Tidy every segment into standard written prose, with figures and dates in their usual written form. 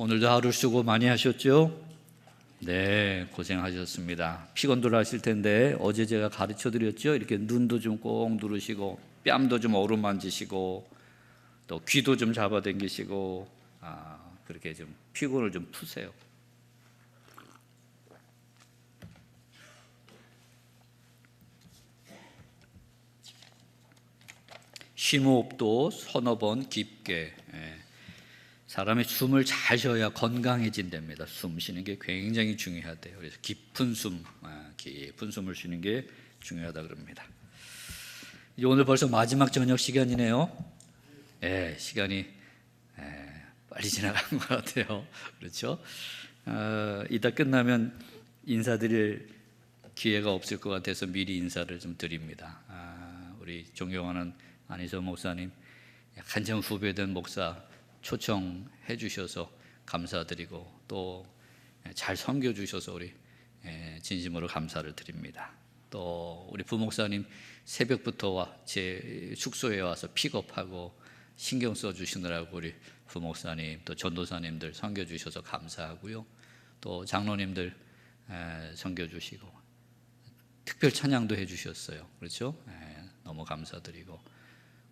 오늘도 하루 수고 많이 하셨죠? 네, 고생하셨습니다. 피곤들 하실 텐데 어제 제가 가르쳐 드렸죠? 이렇게 눈도 좀 꼭 누르시고 뺨도 좀 어루만지시고 또 귀도 좀 잡아당기시고 그렇게 좀 피곤을 좀 푸세요. 심호흡도 서너 번 깊게. 사람이 숨을 잘 쉬어야 건강해진답니다. 숨 쉬는 게 굉장히 중요하대요. 그래서 깊은 숨을 쉬는 게 중요하다 그럽니다. 이제 오늘 벌써 마지막 저녁 시간이네요. 시간이 빨리 지나간 것 같아요. 그렇죠? 이따 끝나면 인사드릴 기회가 없을 것 같아서 미리 인사를 좀 드립니다. 우리 존경하는 안희서 목사님, 한참 후배된 목사 초청해 주셔서 감사드리고 또 잘 섬겨 주셔서 우리 진심으로 감사를 드립니다. 또 우리 부목사님 새벽부터 제 숙소에 와서 픽업하고 신경 써 주시느라고 우리 부목사님 또 전도사님들 섬겨 주셔서 감사하고요. 또 장로님들 섬겨 주시고 특별 찬양도 해 주셨어요. 그렇죠? 너무 감사드리고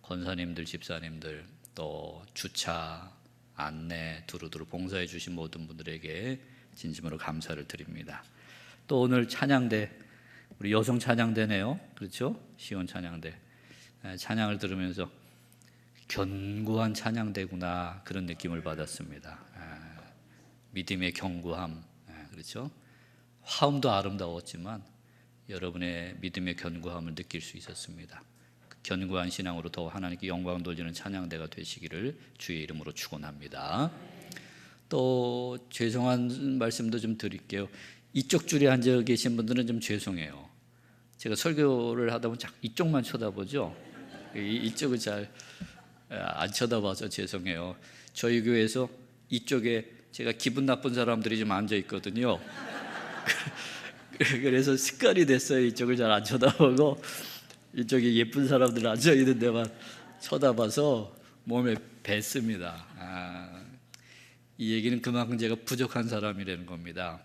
권사님들, 집사님들 또 주차, 안내, 두루두루 봉사해 주신 모든 분들에게 진심으로 감사를 드립니다. 또 오늘 찬양대, 우리 여성 찬양대네요. 그렇죠? 시온 찬양대. 찬양을 들으면서 견고한 찬양대구나 그런 느낌을 받았습니다. 믿음의 견고함, 그렇죠? 화음도 아름다웠지만 여러분의 믿음의 견고함을 느낄 수 있었습니다. 견고한 신앙으로 더 하나님께 영광 돌리는 찬양대가 되시기를 주의 이름으로 축원합니다. 또 죄송한 말씀도 좀 드릴게요. 이쪽 줄에 앉아 계신 분들은 좀 죄송해요. 제가 설교를 하다 보면 자꾸 이쪽만 쳐다보죠. 이쪽을 잘 안 쳐다봐서 죄송해요. 저희 교회에서 이쪽에 제가 기분 나쁜 사람들이 좀 앉아 있거든요. 그래서 습관이 됐어요. 이쪽을 잘 안 쳐다보고 이쪽에 예쁜 사람들 앉아 있는 데만 쳐다봐서 몸에 뱄습니다. 이 얘기는 그만큼 제가 부족한 사람이라는 겁니다.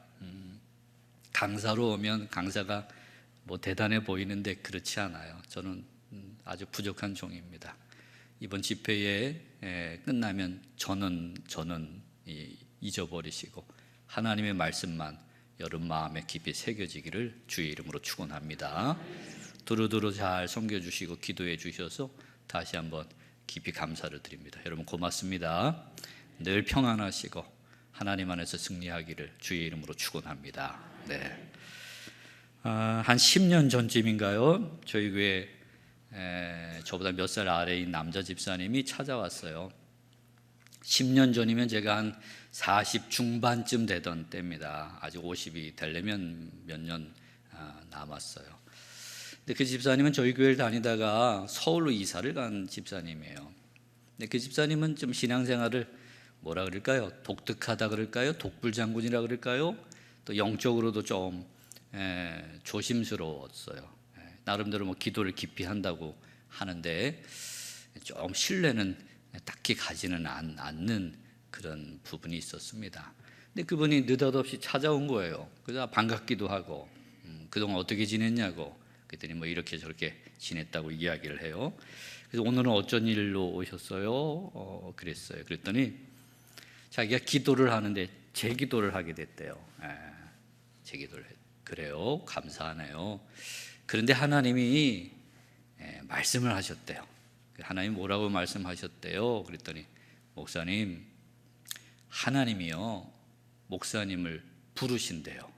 강사로 오면 강사가 뭐 대단해 보이는데 그렇지 않아요. 저는 아주 부족한 종입니다. 이번 집회에 끝나면 저는 잊어버리시고 하나님의 말씀만 여러분 마음에 깊이 새겨지기를 주의 이름으로 축원합니다. 두루두루 잘 섬겨주시고 기도해 주셔서 다시 한번 깊이 감사를 드립니다. 여러분 고맙습니다. 늘 평안하시고 하나님 안에서 승리하기를 주의 이름으로 축원합니다. 네. 한 10년 전쯤인가요? 저희 교회 저보다 몇 살 아래인 남자 집사님이 찾아왔어요. 10년 전이면 제가 한 40 중반쯤 되던 때입니다. 아직 50이 되려면 몇 년 남았어요. 근데 그 집사님은 저희 교회를 다니다가 서울로 이사를 간 집사님이에요. 근데 그 집사님은 좀 신앙생활을 뭐라 그럴까요? 독특하다 그럴까요? 독불장군이라 그럴까요? 또 영적으로도 좀 조심스러웠어요. 나름대로 뭐 기도를 깊이 한다고 하는데 좀 신뢰는 딱히 가지는 않는 그런 부분이 있었습니다. 근데 그분이 느닷없이 찾아온 거예요. 그래서 반갑기도 하고 그동안 어떻게 지냈냐고 그랬더니 뭐 이렇게 저렇게 지냈다고 이야기를 해요. 그래서 오늘은 어쩐 일로 오셨어요? 그랬어요. 그랬더니 자기가 기도를 하는데 제 기도를 하게 됐대요. 제 기도를 그래요. 감사하네요. 그런데 하나님이 말씀을 하셨대요. 하나님 뭐라고 말씀하셨대요? 그랬더니 목사님, 하나님이요 목사님을 부르신대요.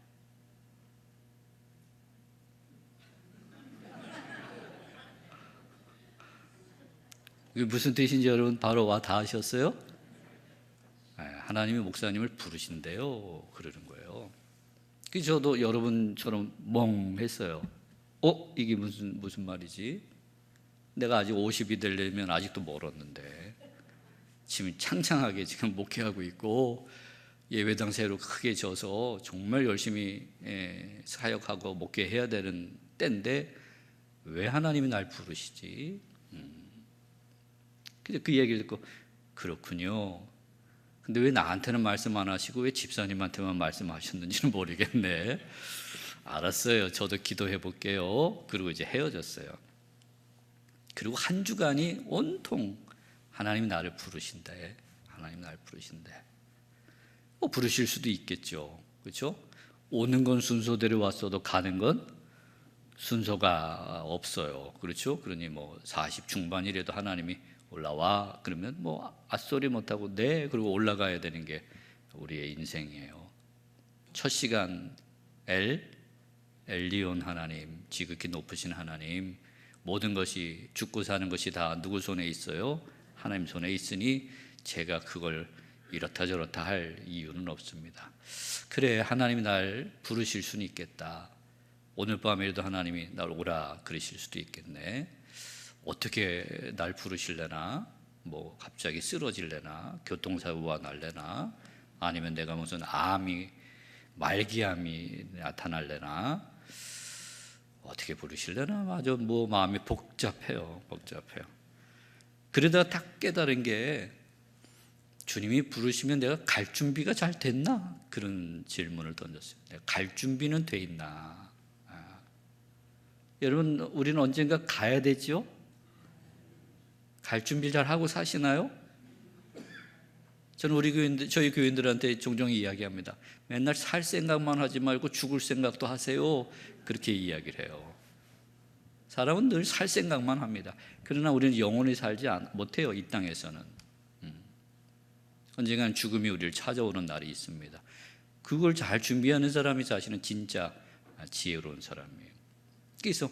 이게 무슨 뜻인지 여러분 바로 와 닿으셨어요? 하나님이 목사님을 부르신대요. 그러는 거예요. 그래서 저도 여러분처럼 멍했어요. 이게 무슨 말이지? 내가 아직 50이 되려면 아직도 멀었는데 지금 창창하게 지금 목회하고 있고 예배당 새로 크게 져서 정말 열심히 사역하고 목회해야 되는 때인데 왜 하나님이 날 부르시지? 그 얘기를 듣고 그렇군요. 근데 왜 나한테는 말씀 안 하시고 왜 집사님한테만 말씀하셨는지는 모르겠네. 알았어요. 저도 기도해 볼게요. 그리고 이제 헤어졌어요. 그리고 한 주간이 온통 하나님이 나를 부르신대. 하나님 나를 부르신대. 부르실 수도 있겠죠. 그렇죠? 오는 건 순서대로 왔어도 가는 건 순서가 없어요. 그렇죠? 그러니 40 중반이라도 하나님이 올라와 그러면 앗소리 못하고 네 그리고 올라가야 되는 게 우리의 인생이에요. 첫 시간 엘리온 하나님, 지극히 높으신 하나님, 모든 것이 죽고 사는 것이 다 누구 손에 있어요? 하나님 손에 있으니 제가 그걸 이렇다 저렇다 할 이유는 없습니다. 그래, 하나님이 날 부르실 수는 있겠다. 오늘 밤에도 하나님이 날 오라 그러실 수도 있겠네. 어떻게 날 부르실래나? 갑자기 쓰러질래나? 교통사고가 날래나? 아니면 내가 무슨 말기암이 나타날래나? 어떻게 부르실래나? 마음이 복잡해요. 그러다가 딱 깨달은 게 주님이 부르시면 내가 갈 준비가 잘 됐나? 그런 질문을 던졌어요. 내가 갈 준비는 돼 있나? 여러분, 우리는 언젠가 가야 되죠? 갈 준비 잘 하고 사시나요? 저는 저희 교인들한테 종종 이야기합니다. 맨날 살 생각만 하지 말고 죽을 생각도 하세요. 그렇게 이야기를 해요. 사람은 늘 살 생각만 합니다. 그러나 우리는 영원히 살지 못해요. 이 땅에서는. 언젠가는 죽음이 우리를 찾아오는 날이 있습니다. 그걸 잘 준비하는 사람이 사실은 진짜 지혜로운 사람이에요. 그래서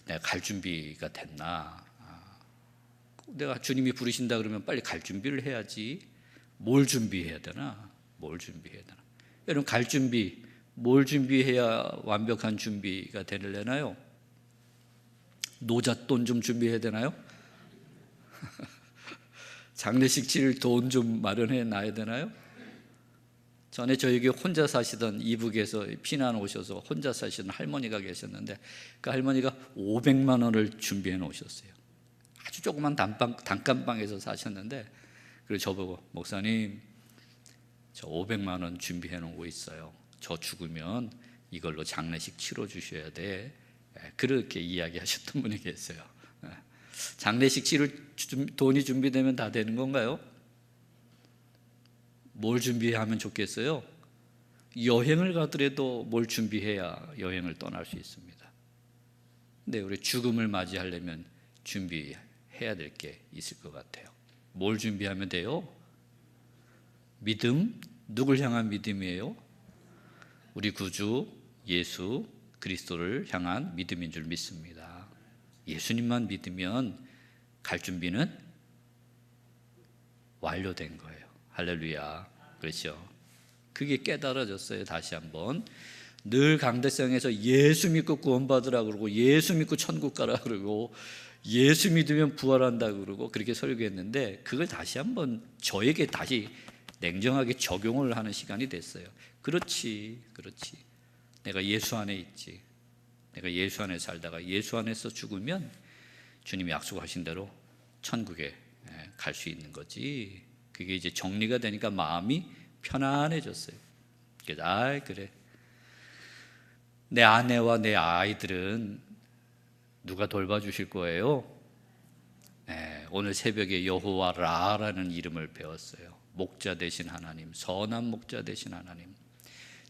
내가 갈 준비가 됐나? 내가 주님이 부르신다 그러면 빨리 갈 준비를 해야지. 뭘 준비해야 되나? 여러분, 갈 준비, 뭘 준비해야 완벽한 준비가 되려나요? 노잣돈 좀 준비해야 되나요? 장례식 치를 돈 좀 마련해 놔야 되나요? 전에 저에게 혼자 사시던 이북에서 피난 오셔서 혼자 사시던 할머니가 계셨는데 그 할머니가 500만 원을 준비해 놓으셨어요. 아주 조그만 단칸방에서 사셨는데 그래서 저보고 목사님 저 500만 원 준비해 놓고 있어요. 저 죽으면 이걸로 장례식 치러 주셔야 돼. 그렇게 이야기하셨던 분이 계세요. 장례식 치를 돈이 준비되면 다 되는 건가요? 뭘 준비하면 좋겠어요? 여행을 가더라도 뭘 준비해야 여행을 떠날 수 있습니다. 근데 우리 죽음을 맞이하려면 준비해야 될 게 있을 것 같아요. 뭘 준비하면 돼요? 믿음? 누굴 향한 믿음이에요? 우리 구주 예수 그리스도를 향한 믿음인 줄 믿습니다. 예수님만 믿으면 갈 준비는 완료된 거예요. 할렐루야. 그렇죠? 그게 깨달아졌어요. 다시 한번. 늘 강대상에서 예수 믿고 구원받으라 그러고 예수 믿고 천국 가라 그러고 예수 믿으면 부활한다 그러고 그렇게 설교했는데 그걸 다시 한번 저에게 다시 냉정하게 적용을 하는 시간이 됐어요. 그렇지. 내가 예수 안에 있지. 내가 예수 안에 살다가 예수 안에서 죽으면 주님이 약속하신 대로 천국에 갈 수 있는 거지. 그게 이제 정리가 되니까 마음이 편안해졌어요. 그래서 그래. 내 아내와 내 아이들은 누가 돌봐주실 거예요? 오늘 새벽에 여호와 라라는 이름을 배웠어요. 목자 되신 하나님, 선한 목자 되신 하나님,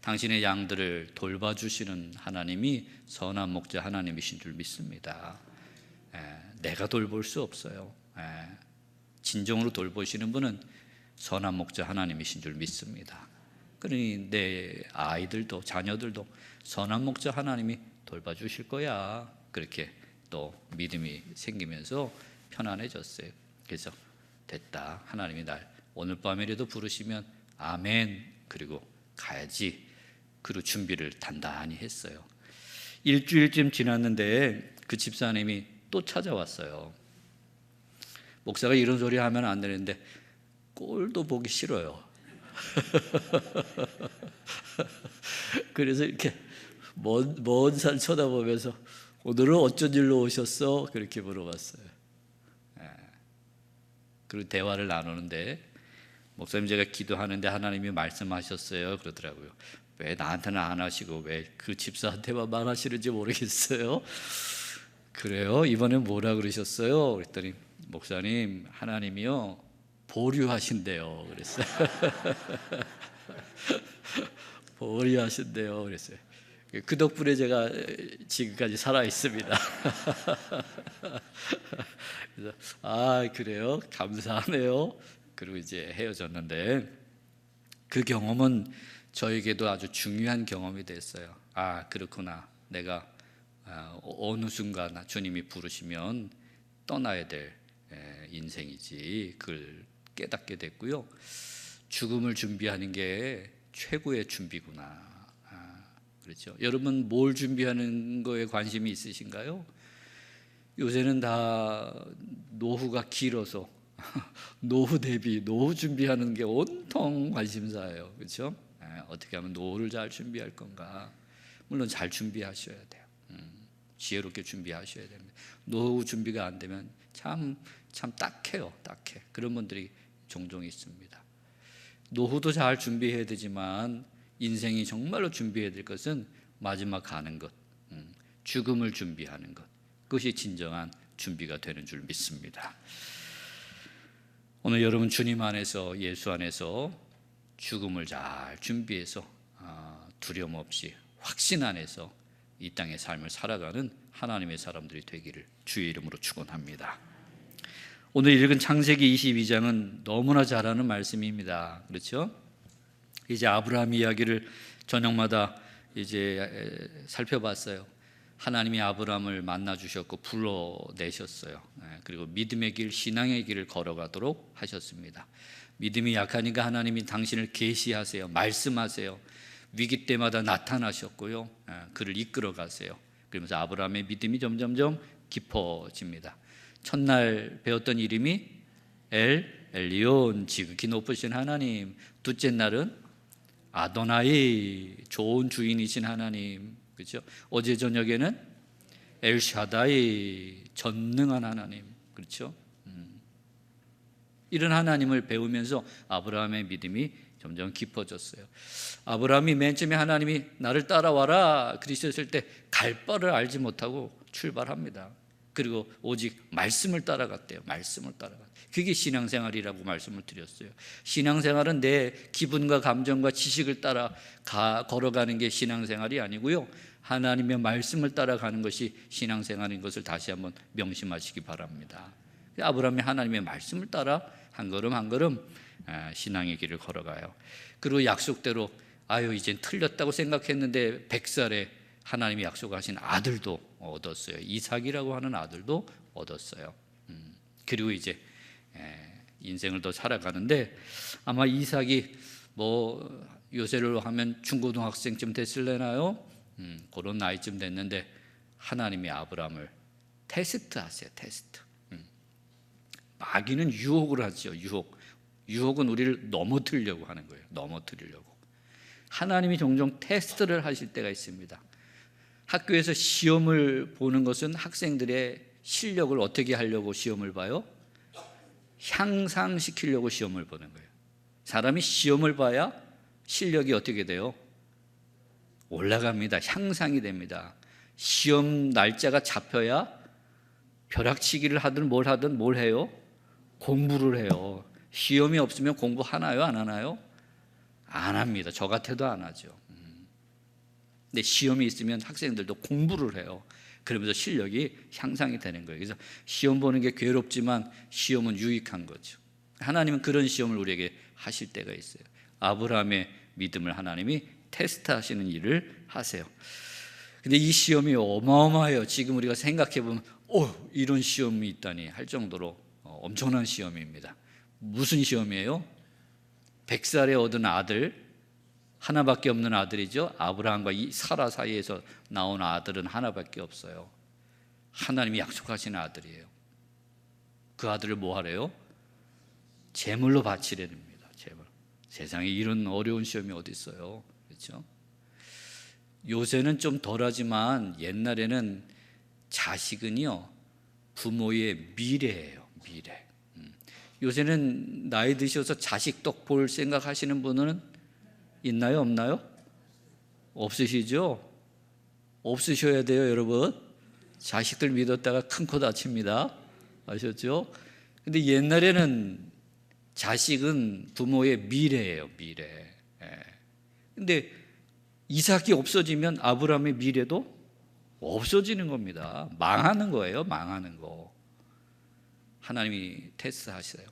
당신의 양들을 돌봐주시는 하나님이 선한 목자 하나님이신 줄 믿습니다. 내가 돌볼 수 없어요. 진정으로 돌보시는 분은 선한 목자 하나님이신 줄 믿습니다. 그러니 내 아이들도 자녀들도 선한 목자 하나님이 돌봐주실 거야. 그렇게 또 믿음이 생기면서 편안해졌어요. 그래서 됐다. 하나님이 날 오늘 밤이라도 부르시면 아멘. 그리고 가야지. 그리고 준비를 단단히 했어요. 일주일쯤 지났는데 그 집사님이 또 찾아왔어요. 목사가 이런 소리 하면 안 되는데 꼴도 보기 싫어요. 그래서 이렇게 먼 산 쳐다보면서 오늘은 어쩐 일로 오셨어? 그렇게 물어봤어요. 그리고 대화를 나누는데 목사님 제가 기도하는데 하나님이 말씀하셨어요 그러더라고요. 왜 나한테는 안 하시고 왜 그 집사한테만 말하시는지 모르겠어요. 그래요? 이번엔 뭐라 그러셨어요? 그랬더니 목사님 하나님이요 보류하신대요 그랬어요. 보류하신대요 그랬어요. 그 덕분에 제가 지금까지 살아 있습니다. 그래서 아 그래요? 감사하네요. 그리고 이제 헤어졌는데 그 경험은 저에게도 아주 중요한 경험이 됐어요. 아 그렇구나. 내가 어느 순간 주님이 부르시면 떠나야 될 인생이지 그걸 깨닫게 됐고요. 죽음을 준비하는 게 최고의 준비구나. 그렇죠. 여러분 뭘 준비하는 거에 관심이 있으신가요? 요새는 다 노후가 길어서 노후 대비, 노후 준비하는 게 온통 관심사예요. 그렇죠? 어떻게 하면 노후를 잘 준비할 건가? 물론 잘 준비하셔야 돼요. 지혜롭게 준비하셔야 됩니다. 노후 준비가 안 되면 참 딱해요. 딱해. 그런 분들이 종종 있습니다. 노후도 잘 준비해야 되지만 인생이 정말로 준비해야 될 것은 마지막 가는 것, 죽음을 준비하는 것. 그것이 진정한 준비가 되는 줄 믿습니다. 오늘 여러분 주님 안에서 예수 안에서 죽음을 잘 준비해서 두려움 없이 확신 안에서 이 땅의 삶을 살아가는 하나님의 사람들이 되기를 주의 이름으로 축원합니다. 오늘 읽은 창세기 22장은 너무나 잘 아는 말씀입니다. 그렇죠? 이제 아브라함 이야기를 저녁마다 이제 살펴봤어요. 하나님이 아브라함을 만나 주셨고 불러내셨어요. 그리고 믿음의 길, 신앙의 길을 걸어가도록 하셨습니다. 믿음이 약하니까 하나님이 당신을 계시하세요. 말씀하세요. 위기 때마다 나타나셨고요. 그를 이끌어 가세요. 그러면서 아브라함의 믿음이 점점점 깊어집니다. 첫날 배웠던 이름이 엘리온, 지극히 높으신 하나님. 둘째 날은 아도나이, 좋은 주인이신 하나님. 그렇죠? 어제 저녁에는 엘샤다이, 전능한 하나님. 그렇죠? 이런 하나님을 배우면서 아브라함의 믿음이 점점 깊어졌어요. 아브라함이 맨 처음에 하나님이 나를 따라와라 그러셨을 때 갈 바를 알지 못하고 출발합니다. 그리고 오직 말씀을 따라갔대요. 말씀을 따라갔대요. 그게 신앙생활이라고 말씀을 드렸어요. 신앙생활은 내 기분과 감정과 지식을 따라 걸어가는 게 신앙생활이 아니고요. 하나님의 말씀을 따라가는 것이 신앙생활인 것을 다시 한번 명심하시기 바랍니다. 아브라함이 하나님의 말씀을 따라 한 걸음 한 걸음 신앙의 길을 걸어가요. 그리고 약속대로 이젠 틀렸다고 생각했는데 100살에 하나님이 약속하신 아들도 얻었어요. 이삭이라고 하는 아들도 얻었어요. 그리고 이제 인생을 더 살아가는데 아마 이삭이 요새로 하면 중고등학생쯤 됐을래나요? 그런 나이쯤 됐는데 하나님이 아브라함을 테스트하세요. 테스트. 마귀는 유혹을 하죠. 유혹은 우리를 넘어뜨리려고 하는 거예요. 넘어뜨리려고. 하나님이 종종 테스트를 하실 때가 있습니다. 학교에서 시험을 보는 것은 학생들의 실력을 어떻게 하려고 시험을 봐요? 향상시키려고 시험을 보는 거예요. 사람이 시험을 봐야 실력이 어떻게 돼요? 올라갑니다. 향상이 됩니다. 시험 날짜가 잡혀야 벼락치기를 하든 뭘 하든 뭘 해요? 공부를 해요. 시험이 없으면 공부 하나요? 안 하나요? 안 합니다. 저 같아도 안 하죠. 근데 시험이 있으면 학생들도 공부를 해요. 그러면서 실력이 향상이 되는 거예요. 그래서 시험 보는 게 괴롭지만 시험은 유익한 거죠. 하나님은 그런 시험을 우리에게 하실 때가 있어요. 아브라함의 믿음을 하나님이 테스트하시는 일을 하세요. 근데 이 시험이 어마어마해요. 지금 우리가 생각해 보면 이런 시험이 있다니 할 정도로 엄청난 시험입니다. 무슨 시험이에요? 100살에 얻은 아들, 하나밖에 없는 아들이죠. 아브라함과 이 사라 사이에서 나온 아들은 하나밖에 없어요. 하나님이 약속하신 아들이에요. 그 아들을 뭐 하래요? 제물로 바치려 됩니다. 제물. 세상에 이런 어려운 시험이 어디 있어요? 그렇죠? 요새는 좀 덜하지만 옛날에는 자식은요 부모의 미래예요. 미래. 요새는 나이 드셔서 자식 떡 볼 생각하시는 분은 있나요? 없나요? 없으시죠? 없으셔야 돼요, 여러분. 자식들 믿었다가 큰 코 다칩니다. 아셨죠? 근데 옛날에는 자식은 부모의 미래예요, 미래. 근데 이삭이 없어지면 아브라함의 미래도 없어지는 겁니다. 망하는 거예요, 망하는 거. 하나님이 테스트하세요.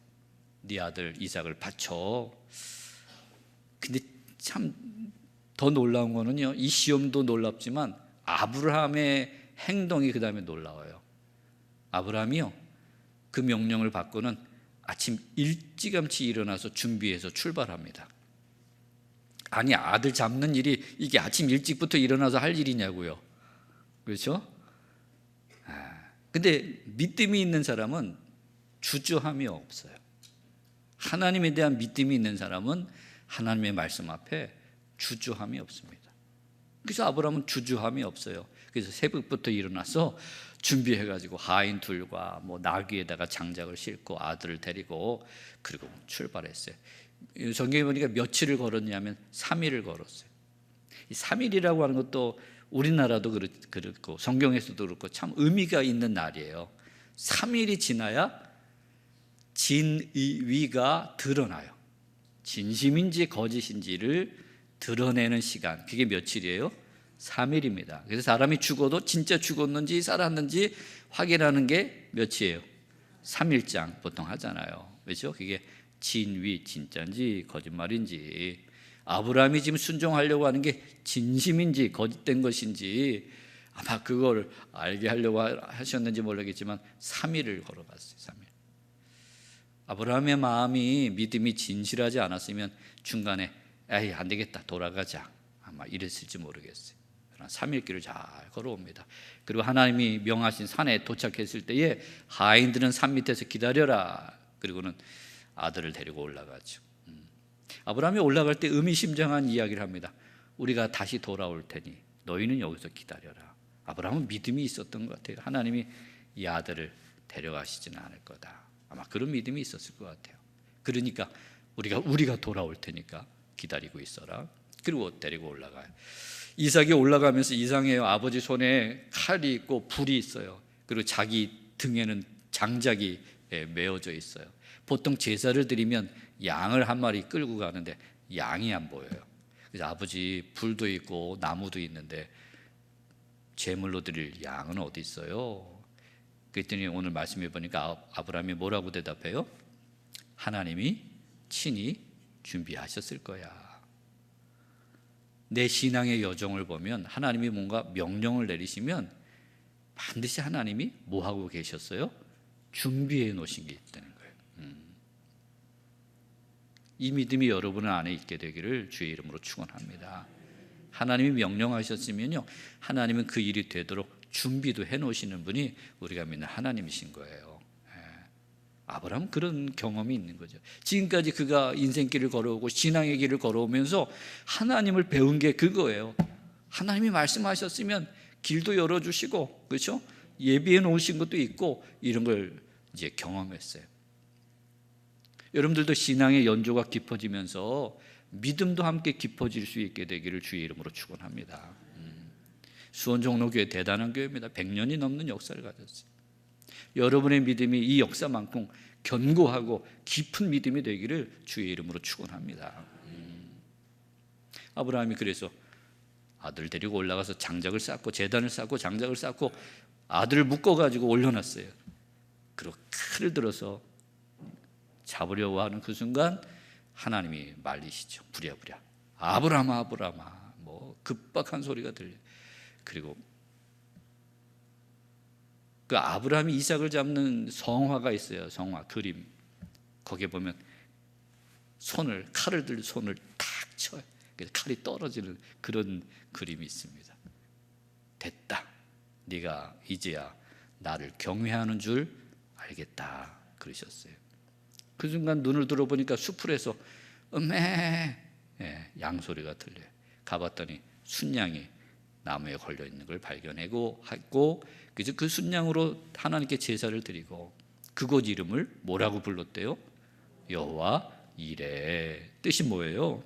네 아들 이삭을 바쳐. 근데 참 더 놀라운 거는요, 이 시험도 놀랍지만 아브라함의 행동이 그 다음에 놀라워요. 아브라함이요, 그 명령을 받고는 아침 일찌감치 일어나서 준비해서 출발합니다. 아니, 아들 잡는 일이 이게 아침 일찍부터 일어나서 할 일이냐고요. 그렇죠? 근데 믿음이 있는 사람은 주저함이 없어요. 하나님에 대한 믿음이 있는 사람은 하나님의 말씀 앞에 주저함이 없습니다. 그래서 아브라함은 주저함이 없어요. 그래서 새벽부터 일어나서 준비해가지고 하인 둘과 나귀에다가 장작을 싣고 아들을 데리고 그리고 출발했어요. 성경에 보니까 며칠을 걸었냐면 3일을 걸었어요. 이 3일이라고 하는 것도 우리나라도 그렇고 성경에서도 그렇고 참 의미가 있는 날이에요. 3일이 지나야 진위가 드러나요. 진심인지 거짓인지를 드러내는 시간, 그게 며칠이에요? 3일입니다. 그래서 사람이 죽어도 진짜 죽었는지 살았는지 확인하는 게 몇이에요? 3일장 보통 하잖아요. 그렇죠? 그게 진위, 진짜인지 거짓말인지, 아브라함이 지금 순종하려고 하는 게 진심인지 거짓된 것인지 아마 그걸 알게 하려고 하셨는지 모르겠지만 3일을 걸어갔어요. 3일. 아브라함의 마음이 믿음이 진실하지 않았으면 중간에 에이 안 되겠다 돌아가자 아마 이랬을지 모르겠어요. 그러나 3일 길을 잘 걸어옵니다. 그리고 하나님이 명하신 산에 도착했을 때에 하인들은 산 밑에서 기다려라. 그리고는 아들을 데리고 올라가죠. 아브라함이 올라갈 때 의미심장한 이야기를 합니다. 우리가 다시 돌아올 테니 너희는 여기서 기다려라. 아브라함은 믿음이 있었던 것 같아요. 하나님이 이 아들을 데려가시지는 않을 거다. 아마 그런 믿음이 있었을 것 같아요. 그러니까 우리가 돌아올 테니까 기다리고 있어라. 그리고 데리고 올라가요. 이삭이 올라가면서 이상해요. 아버지 손에 칼이 있고 불이 있어요. 그리고 자기 등에는 장작이 메어져 있어요. 보통 제사를 드리면 양을 한 마리 끌고 가는데 양이 안 보여요. 그래서 아버지 불도 있고 나무도 있는데 제물로 드릴 양은 어디 있어요? 그랬더니 오늘 말씀해 보니까 아브라함이 뭐라고 대답해요? 하나님이 친히 준비하셨을 거야. 내 신앙의 여정을 보면 하나님이 뭔가 명령을 내리시면 반드시 하나님이 뭐 하고 계셨어요? 준비해 놓으신 게 있다는 거예요. 이 믿음이 여러분 안에 있게 되기를 주의 이름으로 축원합니다. 하나님이 명령하셨으면요, 하나님은 그 일이 되도록 준비도 해놓으시는 분이 우리가 믿는 하나님이신 거예요. 아브라함은 그런 경험이 있는 거죠. 지금까지 그가 인생길을 걸어오고 신앙의 길을 걸어오면서 하나님을 배운 게 그거예요. 하나님이 말씀하셨으면 길도 열어주시고, 그렇죠? 예비해 놓으신 것도 있고 이런 걸 이제 경험했어요. 여러분들도 신앙의 연조가 깊어지면서 믿음도 함께 깊어질 수 있게 되기를 주의 이름으로 축원합니다. 수원종로교회 대단한 교회입니다. 100년이 넘는 역사를 가졌어요. 여러분의 믿음이 이 역사만큼 견고하고 깊은 믿음이 되기를 주의 이름으로 축원합니다. 아브라함이 그래서 아들 데리고 올라가서 장작을 쌓고 제단을 쌓고 장작을 쌓고 아들을 묶어가지고 올려놨어요. 그리고 칼을 들어서 잡으려고 하는 그 순간 하나님이 말리시죠. 부랴부랴 아브라함아 아브라함아, 급박한 소리가 들려요. 그리고 그 아브라함이 이삭을 잡는 성화가 있어요. 성화 그림. 거기에 보면 칼을 들 손을 탁 쳐요. 그래서 칼이 떨어지는 그런 그림이 있습니다. 됐다. 네가 이제야 나를 경외하는 줄 알겠다. 그러셨어요. 그 순간 눈을 들어보니까 수풀에서 음메 양소리가 들려요. 가봤더니 순양이 나무에 걸려 있는 걸 발견하고 했고, 그래서 그 순양으로 하나님께 제사를 드리고 그곳 이름을 뭐라고 불렀대요? 여호와 이레. 뜻이 뭐예요?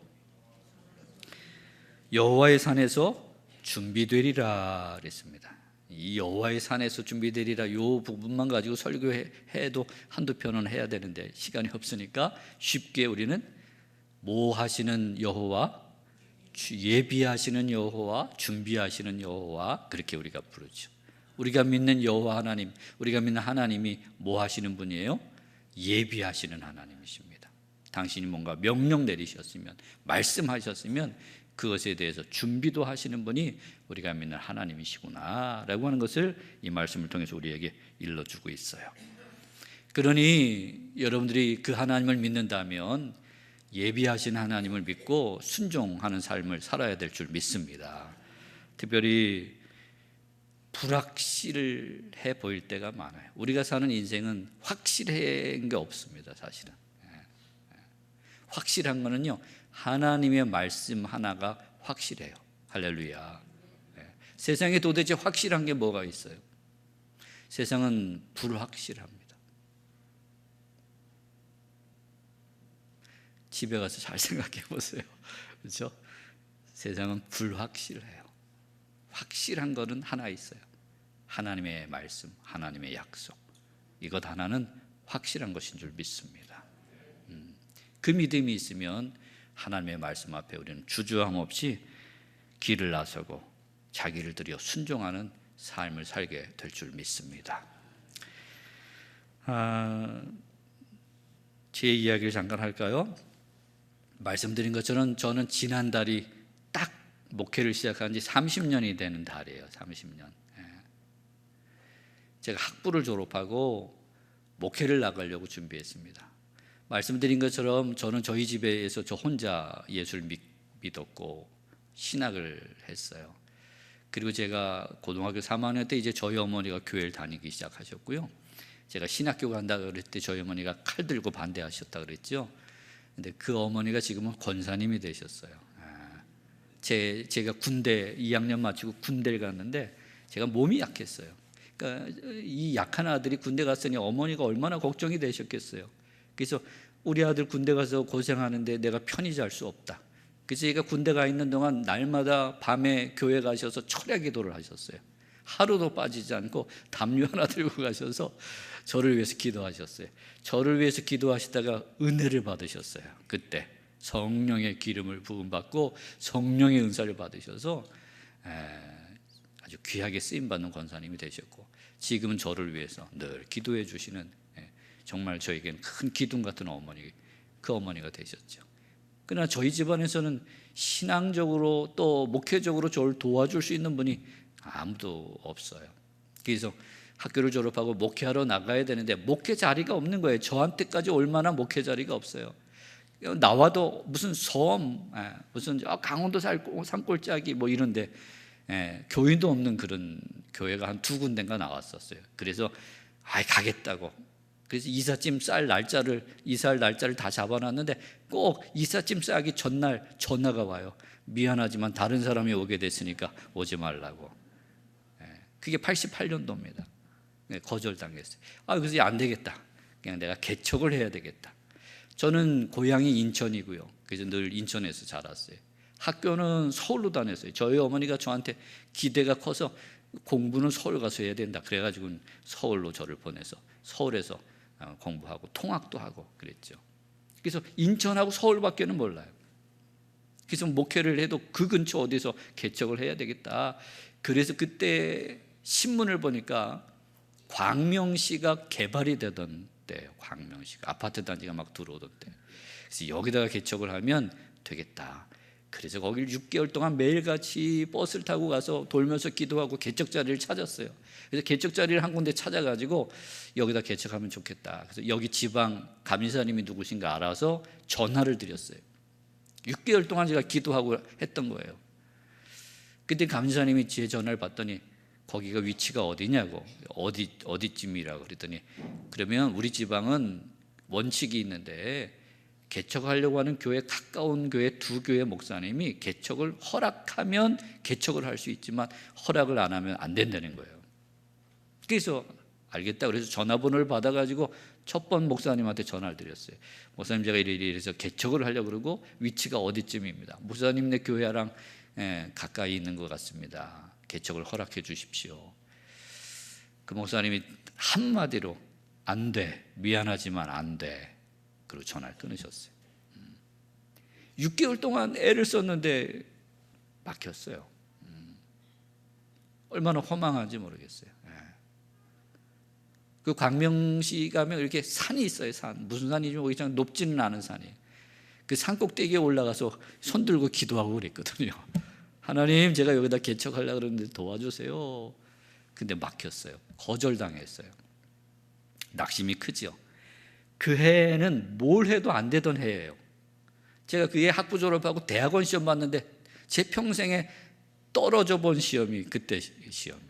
여호와의 산에서 준비되리라 그랬습니다. 이 여호와의 산에서 준비되리라 이 부분만 가지고 설교해도 한두 편은 해야 되는데 시간이 없으니까 쉽게 우리는 뭐 하시는 여호와, 예비하시는 여호와, 준비하시는 여호와, 그렇게 우리가 부르죠. 우리가 믿는 여호와 하나님, 우리가 믿는 하나님이 뭐 하시는 분이에요? 예비하시는 하나님이십니다. 당신이 뭔가 명령 내리셨으면, 말씀하셨으면 그것에 대해서 준비도 하시는 분이 우리가 믿는 하나님이시구나 라고 하는 것을 이 말씀을 통해서 우리에게 일러주고 있어요. 그러니 여러분들이 그 하나님을 믿는다면 예비하신 하나님을 믿고 순종하는 삶을 살아야 될 줄 믿습니다. 특별히 불확실해 보일 때가 많아요. 우리가 사는 인생은 확실한 게 없습니다. 사실은 확실한 거는요, 하나님의 말씀 하나가 확실해요. 할렐루야. 세상에 도대체 확실한 게 뭐가 있어요? 세상은 불확실합니다. 집에 가서 잘 생각해 보세요. 그렇죠? 세상은 불확실해요. 확실한 거는 하나 있어요. 하나님의 말씀, 하나님의 약속. 이것 하나는 확실한 것인 줄 믿습니다. 그 믿음이 있으면 하나님의 말씀 앞에 우리는 주저함 없이 길을 나서고 자기를 들여 순종하는 삶을 살게 될 줄 믿습니다. 제 이야기를 잠깐 할까요? 말씀드린 것처럼 저는 지난달이 딱 목회를 시작한 지 30년이 되는 달이에요. 30년. 제가 학부를 졸업하고 목회를 나가려고 준비했습니다. 말씀드린 것처럼 저는 저희 집에서 저 혼자 예수를 믿었고 신학을 했어요. 그리고 제가 고등학교 3학년 때 이제 저희 어머니가 교회를 다니기 시작하셨고요. 제가 신학교 간다 그럴 때 저희 어머니가 칼 들고 반대하셨다 그랬죠. 근데 그 어머니가 지금은 권사님이 되셨어요. 제가 군대 2학년 마치고 군대를 갔는데 제가 몸이 약했어요. 그러니까 이 약한 아들이 군대 갔으니 어머니가 얼마나 걱정이 되셨겠어요. 그래서 우리 아들 군대 가서 고생하는데 내가 편히 잘 수 없다. 그래서 제가 군대 가 있는 동안 날마다 밤에 교회 가셔서 철야 기도를 하셨어요. 하루도 빠지지 않고 담요 하나 들고 가셔서 저를 위해서 기도하셨어요. 저를 위해서 기도하시다가 은혜를 받으셨어요. 그때 성령의 기름을 부음받고 성령의 은사를 받으셔서 아주 귀하게 쓰임받는 권사님이 되셨고, 지금은 저를 위해서 늘 기도해 주시는 정말 저에게는 큰 기둥 같은 그 어머니가 되셨죠. 그러나 저희 집안에서는 신앙적으로 또 목회적으로 저를 도와줄 수 있는 분이 아무도 없어요. 그래서 학교를 졸업하고 목회하러 나가야 되는데 목회 자리가 없는 거예요. 저한테까지 올 만한 목회 자리가 없어요. 나와도 무슨 섬, 무슨 강원도 산골짜기 뭐 이런데 교인도 없는 그런 교회가 한 2군데인가 나왔었어요. 그래서 가겠다고. 그래서 이삿짐 쌀 날짜를, 이사할 날짜를 다 잡아놨는데 꼭 이삿짐 싸기 전날 전화가 와요. 미안하지만 다른 사람이 오게 됐으니까 오지 말라고. 그게 88년도입니다. 거절당했어요. 그래서 안 되겠다. 그냥 내가 개척을 해야 되겠다. 저는 고향이 인천이고요. 그래서 늘 인천에서 자랐어요. 학교는 서울로 다녔어요. 저희 어머니가 저한테 기대가 커서 공부는 서울 가서 해야 된다. 그래가지고 서울로 저를 보내서 서울에서 공부하고 통학도 하고 그랬죠. 그래서 인천하고 서울밖에는 몰라요. 그래서 목회를 해도 그 근처 어디서 개척을 해야 되겠다. 그래서 그때 신문을 보니까 광명시가 개발이 되던 때예요. 광명시가 아파트 단지가 막 들어오던 때. 그래서 여기다가 개척을 하면 되겠다. 그래서 거길 6개월 동안 매일같이 버스를 타고 가서 돌면서 기도하고 개척 자리를 찾았어요. 그래서 개척 자리를 한 군데 찾아가지고 여기다 개척하면 좋겠다. 그래서 여기 지방 감리사님이 누구신가 알아서 전화를 드렸어요. 6개월 동안 제가 기도하고 했던 거예요. 그때 감리사님이 제 전화를 받더니 거기가 위치가 어디냐고, 어디쯤이라고 그랬더니, 그러면 우리 지방은 원칙이 있는데 개척하려고 하는 교회, 가까운 교회 2교회 목사님이 개척을 허락하면 개척을 할 수 있지만 허락을 안 하면 안 된다는 거예요. 그래서 알겠다. 그래서 전화번호를 받아가지고 첫 번 목사님한테 전화를 드렸어요. 목사님, 제가 이래서 개척을 하려고 그러고 위치가 어디쯤입니다. 목사님, 네 교회랑 가까이 있는 것 같습니다. 개척을 허락해 주십시오. 그 목사님이 한마디로 안 돼, 미안하지만 안 돼, 그리고 전화를 끊으셨어요. 6개월 동안 애를 썼는데 막혔어요. 얼마나 허망한지 모르겠어요. 그 광명시 가면 이렇게 산이 있어요. 산. 무슨 산인지 모르겠지만 높지는 않은 산이. 그 산 꼭대기에 올라가서 손 들고 기도하고 그랬거든요. 하나님, 제가 여기다 개척하려고 그러는데 도와주세요. 근데 막혔어요. 거절당했어요. 낙심이 크죠. 그 해에는 뭘 해도 안 되던 해예요. 제가 그 해 학부 졸업하고 대학원 시험 봤는데 제 평생에 떨어져 본 시험이 그때 시험이에요.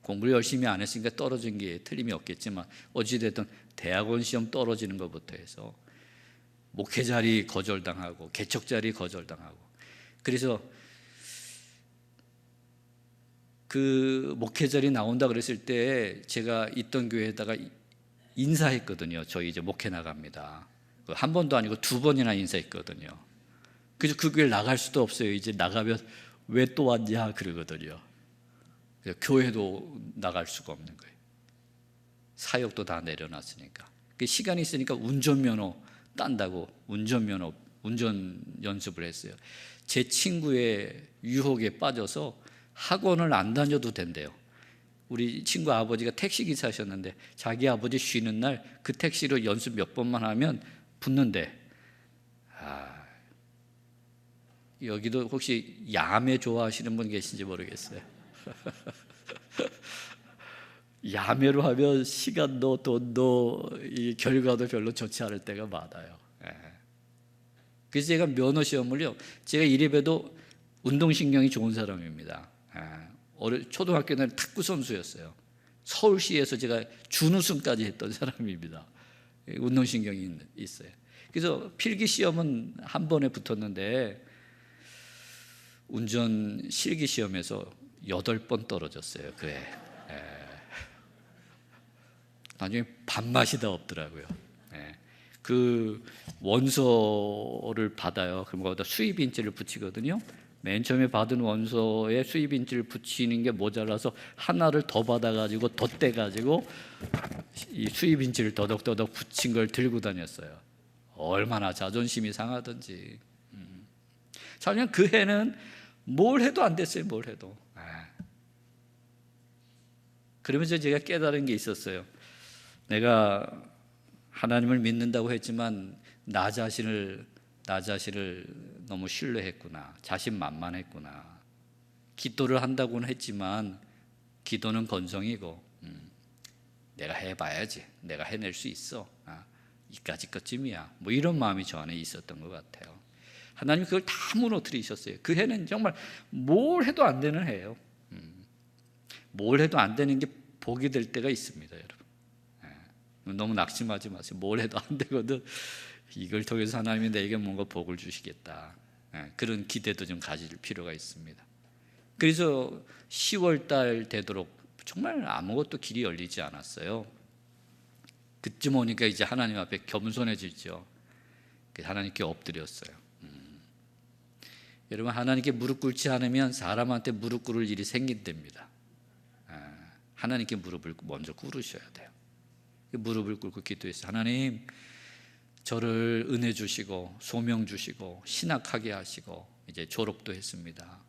공부를 열심히 안 했으니까 떨어진 게 틀림이 없겠지만 어찌됐든 대학원 시험 떨어지는 것부터 해서 목회 자리 거절당하고 개척 자리 거절당하고, 그래서 그 목회 자리 나온다 그랬을 때 제가 있던 교회에다가 인사했거든요. 저희 이제 목회 나갑니다. 한 번도 아니고 2번이나 인사했거든요. 그래서 그 교회를 나갈 수도 없어요. 이제 나가면 왜 또 왔냐 그러거든요. 교회도 나갈 수가 없는 거예요. 사역도 다 내려놨으니까. 시간이 있으니까 운전면허 딴다고 운전 연습을 했어요. 제 친구의 유혹에 빠져서 학원을 안 다녀도 된대요. 우리 친구 아버지가 택시기사셨는데 자기 아버지 쉬는 날 그 택시로 연습 몇 번만 하면 붙는데, 여기도 혹시 야매 좋아하시는 분 계신지 모르겠어요. 야매로 하면 시간도 돈도 이 결과도 별로 좋지 않을 때가 많아요. 그래서 제가 면허 시험을요, 제가 이래봬도 운동신경이 좋은 사람입니다. 초등학교 때 탁구 선수였어요. 서울시에서 제가 준우승까지 했던 사람입니다. 운동신경이 있어요. 그래서 필기 시험은 한 번에 붙었는데 운전 실기 시험에서 8번 떨어졌어요. 그 해. 나중에 밥맛이 다 없더라고요. 그 원서를 받아요. 그럼 거기다 수입인지를 붙이거든요. 맨 처음에 받은 원서에 수입인지를 붙이는 게 모자라서 하나를 더 받아가지고 덧대가지고 이 수입인지를 더덕더덕 붙인 걸 들고 다녔어요. 얼마나 자존심이 상하든지. 자, 그냥 그 해는 뭘 해도 안 됐어요. 뭘 해도. 그러면서 제가 깨달은 게 있었어요. 내가 하나님을 믿는다고 했지만 나 자신을 너무 신뢰했구나. 자신만만했구나. 기도를 한다고는 했지만 기도는 건성이고 내가 해봐야지. 내가 해낼 수 있어. 이까짓 것쯤이야. 뭐 이런 마음이 저 안에 있었던 것 같아요. 하나님 그걸 다 무너뜨리셨어요. 그 해는 정말 뭘 해도 안 되는 해예요. 뭘 해도 안 되는 게 복이 될 때가 있습니다, 여러분. 너무 낙심하지 마세요. 뭘 해도 안 되거든. 이걸 통해서 하나님이 내게 뭔가 복을 주시겠다. 그런 기대도 좀 가질 필요가 있습니다. 그래서 10월 달 되도록 정말 아무것도 길이 열리지 않았어요. 그쯤 오니까 이제 하나님 앞에 겸손해지죠. 하나님께 엎드렸어요. 여러분, 하나님께 무릎 꿇지 않으면 사람한테 무릎 꿇을 일이 생긴답니다. 하나님께 무릎을 먼저 꿇으셔야 돼요. 무릎을 꿇고 기도했어요. 하나님, 저를 은혜 주시고 소명 주시고 신학하게 하시고 이제 졸업도 했습니다.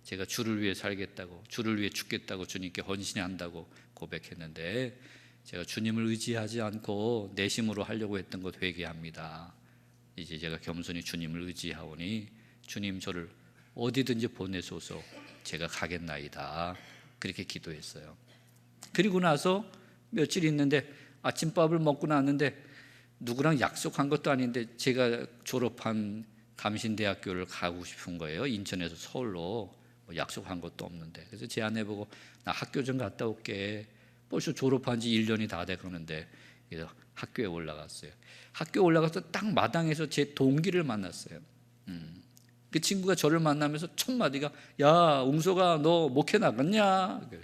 제가 주를 위해 살겠다고, 주를 위해 죽겠다고 주님께 헌신한다고 고백했는데 제가 주님을 의지하지 않고 내심으로 하려고 했던 것 회개합니다. 이제 제가 겸손히 주님을 의지하오니 주님 저를 어디든지 보내소서, 제가 가겠나이다. 그렇게 기도했어요. 그리고 나서 며칠 있는데 아침밥을 먹고 났는데 누구랑 약속한 것도 아닌데 제가 졸업한 감신대학교를 가고 싶은 거예요. 인천에서 서울로. 약속한 것도 없는데. 그래서 제 아내 보고 나 학교 좀 갔다 올게. 벌써 졸업한 지 1년이 다 돼가는데. 그래서 학교에 올라갔어요. 학교에 올라가서 딱 마당에서 제 동기를 만났어요. 그 친구가 저를 만나면서 첫 마디가 야, 웅소가 너 목회 나갔냐? 그래.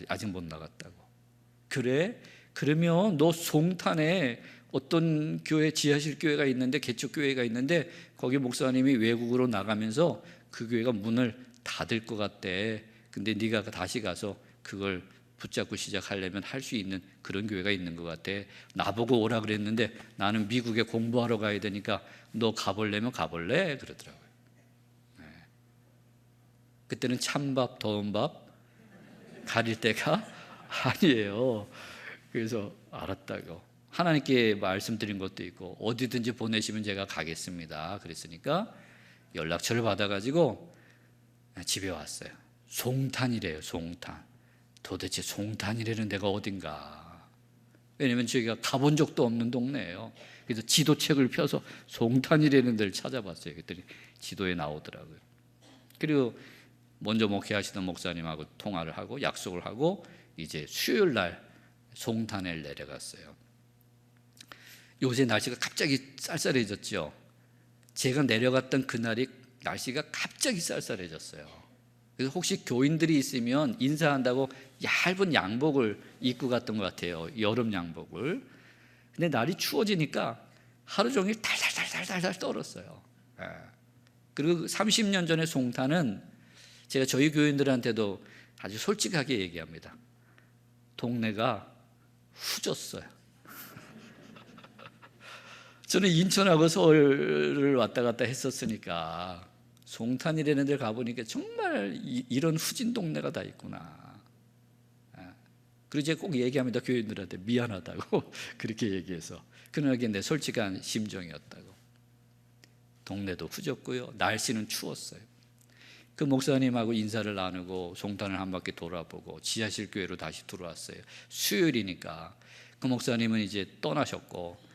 아직 못 나갔다고. 그래? 그러면 너 송탄에 어떤 교회, 지하실 교회가 있는데, 개척 교회가 있는데 거기 목사님이 외국으로 나가면서 그 교회가 문을 닫을 것 같대. 근데 네가 다시 가서 그걸 붙잡고 시작하려면 할 수 있는 그런 교회가 있는 것 같아. 나보고 오라 그랬는데 나는 미국에 공부하러 가야 되니까 너 가볼래면 가볼래? 그러더라고요. 그때는 찬밥 더운 밥 가릴 때가 아니에요. 그래서 알았다고. 하나님께 말씀드린 것도 있고 어디든지 보내시면 제가 가겠습니다. 그랬으니까 연락처를 받아가지고 집에 왔어요. 송탄이래요. 송탄. 도대체 송탄이라는 데가 어딘가. 왜냐면 저희가 가본 적도 없는 동네예요. 그래서 지도책을 펴서 송탄이라는 데를 찾아봤어요. 그랬더니 지도에 나오더라고요. 그리고 먼저 목회하시던 목사님하고 통화를 하고 약속을 하고 이제 수요일 날 송탄에 내려갔어요. 요새 날씨가 갑자기 쌀쌀해졌죠. 제가 내려갔던 그날이 날씨가 갑자기 쌀쌀해졌어요. 그래서 혹시 교인들이 있으면 인사한다고 얇은 양복을 입고 갔던 것 같아요. 여름 양복을. 근데 날이 추워지니까 하루 종일 달달달달달 떨었어요. 그리고 30년 전에 송탄은 제가 저희 교인들한테도 아주 솔직하게 얘기합니다. 동네가 후졌어요. 저는 인천하고 서울을 왔다 갔다 했었으니까 송탄이라는 데를 가보니까 정말 이런 후진 동네가 다 있구나. 그리고 제가 꼭 얘기합니다. 교인들한테 미안하다고 그렇게 얘기해서. 그게 내 솔직한 심정이었다고. 동네도 후졌고요. 날씨는 추웠어요. 그 목사님하고 인사를 나누고 송탄을 한 바퀴 돌아보고 지하실 교회로 다시 들어왔어요. 수요일이니까. 그 목사님은 이제 떠나셨고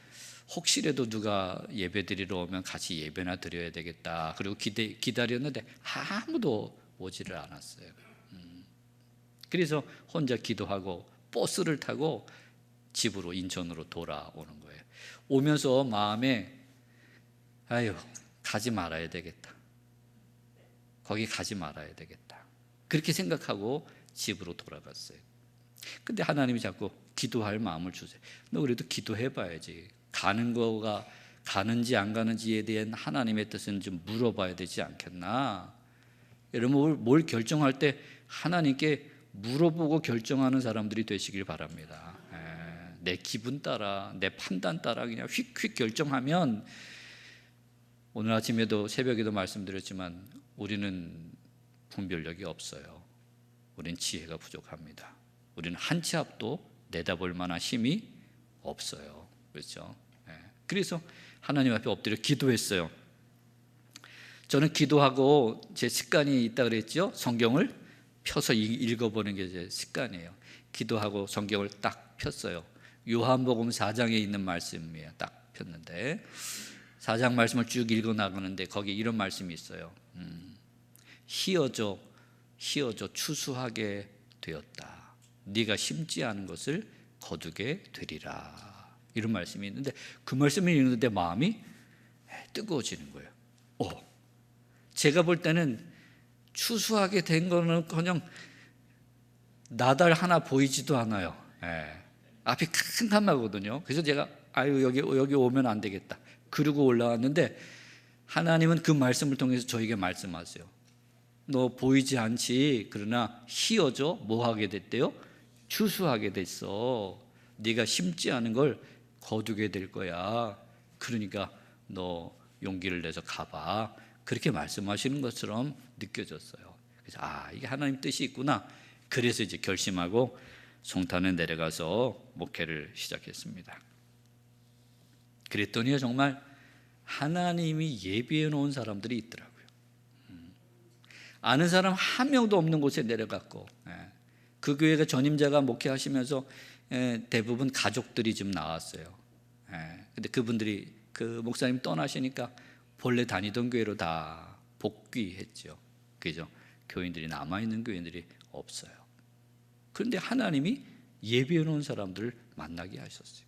혹시라도 누가 예배 드리러 오면 같이 예배나 드려야 되겠다. 그리고 기다렸는데 아무도 오지를 않았어요. 그래서 혼자 기도하고 버스를 타고 집으로 인천으로 돌아오는 거예요. 오면서 마음에 아유 가지 말아야 되겠다. 거기 가지 말아야 되겠다. 그렇게 생각하고 집으로 돌아갔어요. 근데 하나님이 자꾸 기도할 마음을 주세요. 너 그래도 기도해봐야지. 가는 거가 가는지 안 가는지에 대한 하나님의 뜻은 좀 물어봐야 되지 않겠나. 여러분 뭘 결정할 때 하나님께 물어보고 결정하는 사람들이 되시길 바랍니다. 내 기분 따라 내 판단 따라 그냥 휙휙 결정하면, 오늘 아침에도 새벽에도 말씀드렸지만 우리는 분별력이 없어요. 우리는 지혜가 부족합니다. 우리는 한 치 앞도 내다볼 만한 힘이 없어요. 그렇죠? 그래서 하나님 앞에 엎드려 기도했어요. 저는 기도하고 제 습관이 있다 그랬죠. 성경을 펴서 읽어보는 게 제 습관이에요. 기도하고 성경을 딱 폈어요. 요한복음 4장에 있는 말씀이에요. 딱 폈는데 4장 말씀을 쭉 읽어 나가는데 거기 이런 말씀이 있어요. 희어져 추수하게 되었다. 네가 심지 않은 것을 거두게 되리라. 이런 말씀이 있는데 그 말씀을 읽는데 마음이 뜨거워지는 거예요. 제가 볼 때는 추수하게 된 거는 그냥 나달 하나 보이지도 않아요. 앞이 캄캄하거든요. 그래서 제가 여기 오면 안 되겠다. 그러고 올라왔는데 하나님은 그 말씀을 통해서 저에게 말씀하세요. 너 보이지 않지? 그러나 희어져 뭐 하게 됐대요? 추수하게 됐어. 네가 심지 않은 걸 거두게 될 거야. 그러니까 너 용기를 내서 가봐. 그렇게 말씀하시는 것처럼 느껴졌어요. 그래서 이게 하나님 뜻이 있구나. 그래서 이제 결심하고 송탄에 내려가서 목회를 시작했습니다. 그랬더니 정말 하나님이 예비해 놓은 사람들이 있더라고요. 아는 사람 한 명도 없는 곳에 내려갔고, 그 교회가 전임자가 목회하시면서 대부분 가족들이 좀 나왔어요. 근데 그분들이 그 목사님 떠나시니까 본래 다니던 교회로 다 복귀했죠. 그죠? 교인들이 남아있는 교인들이 없어요. 그런데 하나님이 예비해 놓은 사람들을 만나게 하셨어요.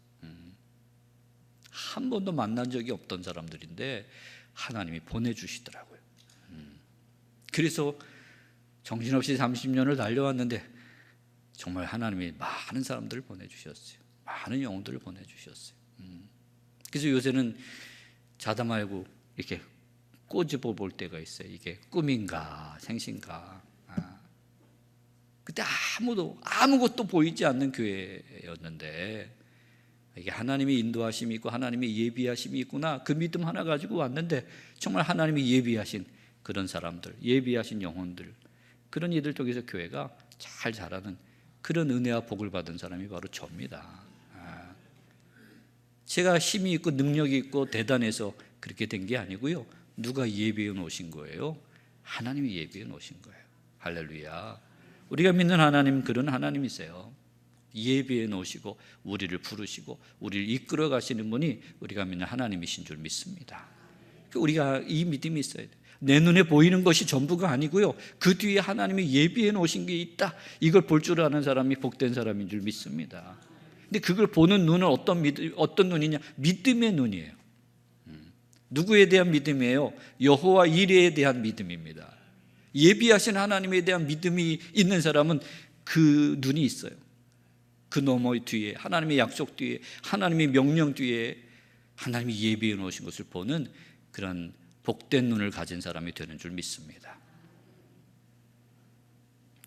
한 번도 만난 적이 없던 사람들인데 하나님이 보내주시더라고요. 그래서 정신없이 30년을 달려왔는데 정말 하나님이 많은 사람들을 보내주셨어요. 많은 영혼들을 보내주셨어요. 그래서 요새는 자다 말고 이렇게 꼬집어 볼 때가 있어요. 이게 꿈인가 생신가. 그때 아무것도 보이지 않는 교회였는데, 이게 하나님의 인도하심이 있고 하나님의 예비하심이 있구나, 그 믿음 하나 가지고 왔는데 정말 하나님이 예비하신 그런 사람들, 예비하신 영혼들, 그런 이들 쪽에서 교회가 잘 자라는 그런 은혜와 복을 받은 사람이 바로 저입니다. 제가 힘이 있고 능력이 있고 대단해서 그렇게 된 게 아니고요, 누가 예비해 놓으신 거예요? 하나님이 예비해 놓으신 거예요. 할렐루야. 우리가 믿는 하나님, 그런 하나님이세요. 예비해 놓으시고 우리를 부르시고 우리를 이끌어 가시는 분이 우리가 믿는 하나님이신 줄 믿습니다. 우리가 이 믿음이 있어야 돼요. 내 눈에 보이는 것이 전부가 아니고요, 그 뒤에 하나님이 예비해 놓으신 게 있다, 이걸 볼 줄 아는 사람이 복된 사람인 줄 믿습니다. 근데 그걸 보는 눈은 어떤 눈이냐? 믿음의 눈이에요. 누구에 대한 믿음이에요? 여호와 이레에 대한 믿음입니다. 예비하신 하나님에 대한 믿음이 있는 사람은 그 눈이 있어요. 그 너머 뒤에, 하나님의 약속 뒤에, 하나님의 명령 뒤에 하나님이 예비해 놓으신 것을 보는 그런 복된 눈을 가진 사람이 되는 줄 믿습니다.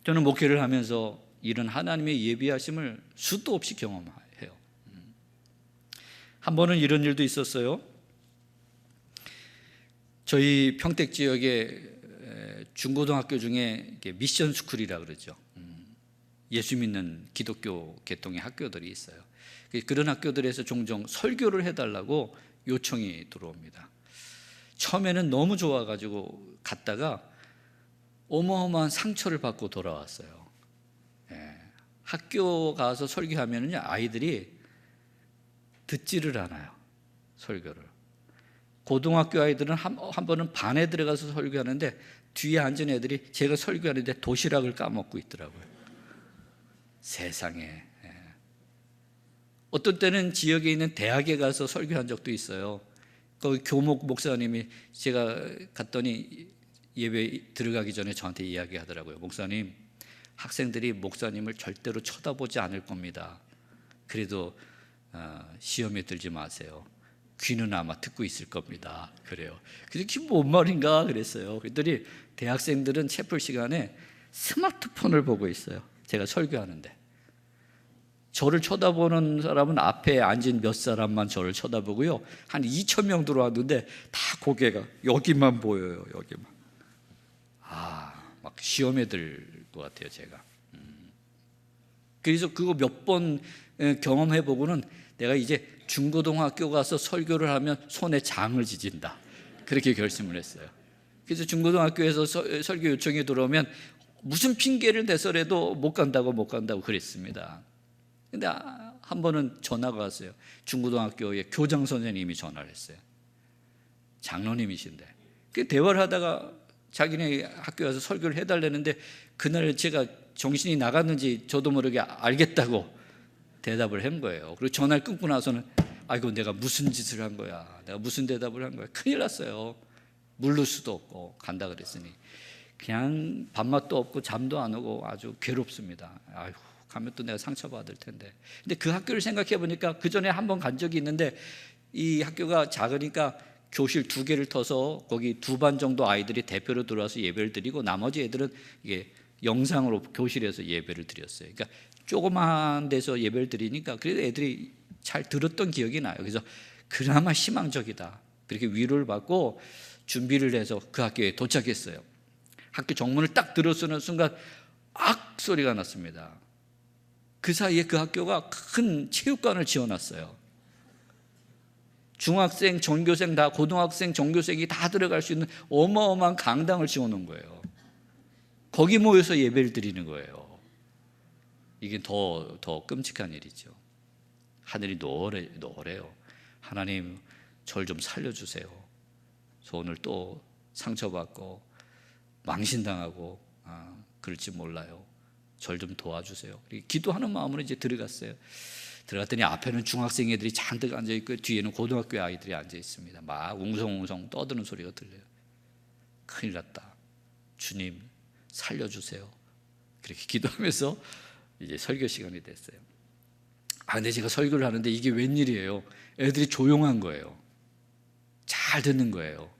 저는 목회를 하면서 이런 하나님의 예비하심을 수도 없이 경험해요. 한 번은 이런 일도 있었어요. 저희 평택 지역에 중고등학교 중에 미션 스쿨이라 그러죠. 예수 믿는 기독교 계통의 학교들이 있어요. 그런 학교들에서 종종 설교를 해달라고 요청이 들어옵니다. 처음에는 너무 좋아가지고 갔다가 어마어마한 상처를 받고 돌아왔어요. 학교 가서 설교하면요, 아이들이 듣지를 않아요, 설교를. 고등학교 아이들은 한 번은 반에 들어가서 설교하는데 뒤에 앉은 애들이 제가 설교하는데 도시락을 까먹고 있더라고요. 세상에. 어떤 때는 지역에 있는 대학에 가서 설교한 적도 있어요. 거기 교목 목사님이, 제가 갔더니 예배 들어가기 전에 저한테 이야기하더라고요. 목사님, 학생들이 목사님을 절대로 쳐다보지 않을 겁니다. 그래도 시험에 들지 마세요. 귀는 아마 듣고 있을 겁니다. 그래요. 그래서 그게 뭔 말인가 그랬어요. 그랬더니 대학생들은 채플 시간에 스마트폰을 보고 있어요. 제가 설교하는데. 저를 쳐다보는 사람은 앞에 앉은 몇 사람만 저를 쳐다보고요, 한 2,000명 들어왔는데 다 고개가 여기만 보여요. 여기만. 막 시험에 들 것 같아요, 제가. 그래서 그거 몇 번 경험해보고는 내가 이제 중고등학교 가서 설교를 하면 손에 장을 지진다, 그렇게 결심을 했어요. 그래서 중고등학교에서 설교 요청이 들어오면 무슨 핑계를 대서라도 못 간다고 그랬습니다. 근데 한 번은 전화가 왔어요. 중고등학교의 교장 선생님이 전화를 했어요. 장로님이신데. 그 대화를 하다가 자기네 학교에 와서 설교를 해달라는데, 그날 제가 정신이 나갔는지 저도 모르게 알겠다고 대답을 한 거예요. 그리고 전화를 끊고 나서는 아이고, 내가 무슨 짓을 한 거야, 내가 무슨 대답을 한 거야, 큰일 났어요. 물를 수도 없고 간다 그랬으니 그냥 밥맛도 없고 잠도 안 오고 아주 괴롭습니다. 아이고, 가면 또 내가 상처받을 텐데. 근데 그 학교를 생각해 보니까 그 전에 한 번 간 적이 있는데, 이 학교가 작으니까 교실 2개를 터서 거기 2반 정도 아이들이 대표로 들어와서 예배를 드리고, 나머지 애들은 이게 영상으로 교실에서 예배를 드렸어요. 그러니까 조그만 데서 예배를 드리니까 그래도 애들이 잘 들었던 기억이 나요. 그래서 그나마 희망적이다, 그렇게 위로를 받고 준비를 해서 그 학교에 도착했어요. 학교 정문을 딱 들어서는 순간 악 소리가 났습니다. 그 사이에 그 학교가 큰 체육관을 지어놨어요. 중학생, 전교생 다, 고등학생, 전교생이 다 들어갈 수 있는 어마어마한 강당을 지어놓은 거예요. 거기 모여서 예배를 드리는 거예요. 이게 더 끔찍한 일이죠. 하늘이 노래요. 하나님, 절 좀 살려주세요. 저 오늘 또 상처받고 망신당하고 그럴지 몰라요. 절 좀 도와주세요. 기도하는 마음으로 이제 들어갔어요. 들어갔더니 앞에는 중학생 애들이 잔뜩 앉아있고 뒤에는 고등학교 아이들이 앉아있습니다. 막 웅성웅성 떠드는 소리가 들려요. 큰일 났다, 주님 살려주세요. 그렇게 기도하면서 이제 설교 시간이 됐어요. 근데 제가 설교를 하는데 이게 웬일이에요? 애들이 조용한 거예요. 잘 듣는 거예요.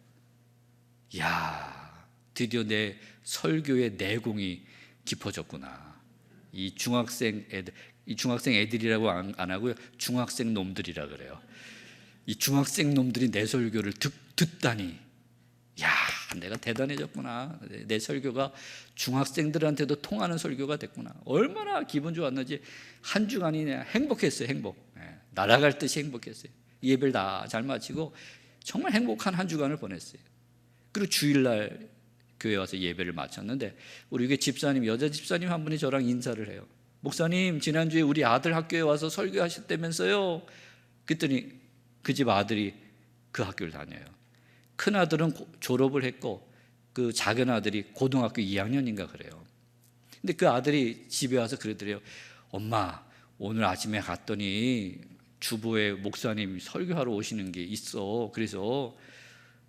이야, 드디어 내 설교의 내공이 깊어졌구나. 이 중학생 애들이라고 안 하고요, 중학생 놈들이라 그래요. 이 중학생 놈들이 내 설교를 듣다니, 야, 내가 대단해졌구나. 내 설교가 중학생들한테도 통하는 설교가 됐구나. 얼마나 기분 좋았는지 한 주간이 행복했어요. 날아갈 듯이 행복했어요. 예배를 다 잘 마치고 정말 행복한 한 주간을 보냈어요. 그리고 주일날 교회 와서 예배를 마쳤는데, 우리 교회 집사님, 여자 집사님 한 분이 저랑 인사를 해요. 목사님, 지난주에 우리 아들 학교에 와서 설교하셨다면서요? 그랬더니 그 집 아들이 그 학교를 다녀요. 큰 아들은 졸업을 했고 그 작은 아들이 고등학교 2학년인가 그래요. 근데 그 아들이 집에 와서 그러더래요. 엄마, 오늘 아침에 갔더니 주보에 목사님 설교하러 오시는 게 있어. 그래서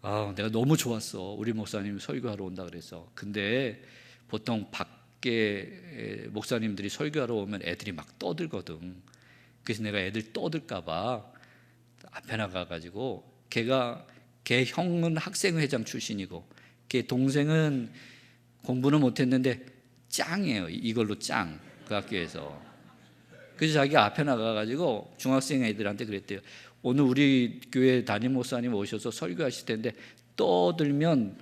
내가 너무 좋았어. 우리 목사님 설교하러 온다 그래서. 근데 보통 밖에 목사님들이 설교하러 오면 애들이 막 떠들거든. 그래서 내가 애들 떠들까 봐 앞에 나가가지고, 걔 형은 학생회장 출신이고 걔 동생은 공부는 못했는데 짱이에요. 이걸로 짱, 그 학교에서. 그래서 자기가 앞에 나가가지고 중학생 애들한테 그랬대요. 오늘 우리 교회 담임 목사님 오셔서 설교하실 텐데 떠들면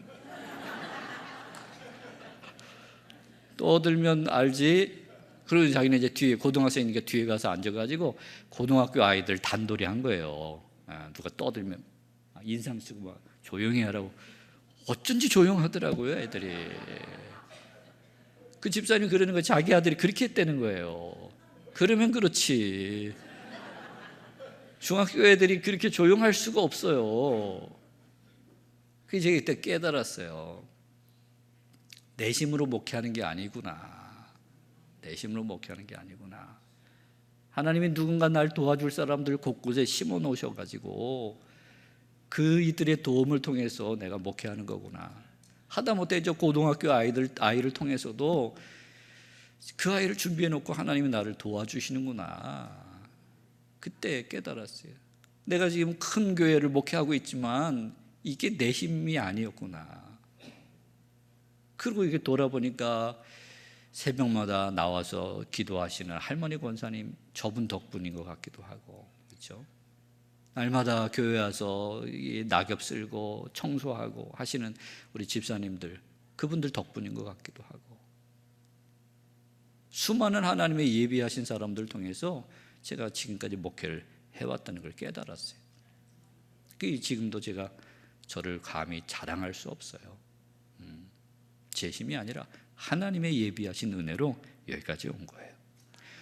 알지? 그리고 자기는 이제 뒤에, 고등학생이니까 뒤에 가서 앉아가지고 고등학교 아이들 단돌이 한 거예요. 누가 떠들면 인상 쓰고 막 조용히 하라고. 어쩐지 조용하더라고요, 애들이. 그 집사님이 그러는 거, 자기 아들이 그렇게 했다는 거예요. 그러면 그렇지, 중학교 애들이 그렇게 조용할 수가 없어요. 그래서 제가 그때 깨달았어요. 내심으로 목회하는 게 아니구나. 내심으로 목회하는 게 아니구나. 하나님이 누군가 날 도와줄 사람들 곳곳에 심어 놓으셔가지고 그 이들의 도움을 통해서 내가 목회하는 거구나. 하다못해 저 고등학교 아이를 통해서도 그 아이를 준비해 놓고 하나님이 나를 도와주시는구나. 그때 깨달았어요. 내가 지금 큰 교회를 목회하고 있지만 이게 내 힘이 아니었구나. 그리고 이게 돌아보니까 새벽마다 나와서 기도하시는 할머니 권사님, 저분 덕분인 것 같기도 하고, 그렇죠? 날마다 교회 와서 낙엽 쓸고 청소하고 하시는 우리 집사님들, 그분들 덕분인 것 같기도 하고, 수많은 하나님의 예비하신 사람들 통해서 제가 지금까지 목회를 해왔다는 걸 깨달았어요. 지금도 제가 저를 감히 자랑할 수 없어요. 제 힘이 아니라 하나님의 예비하신 은혜로 여기까지 온 거예요.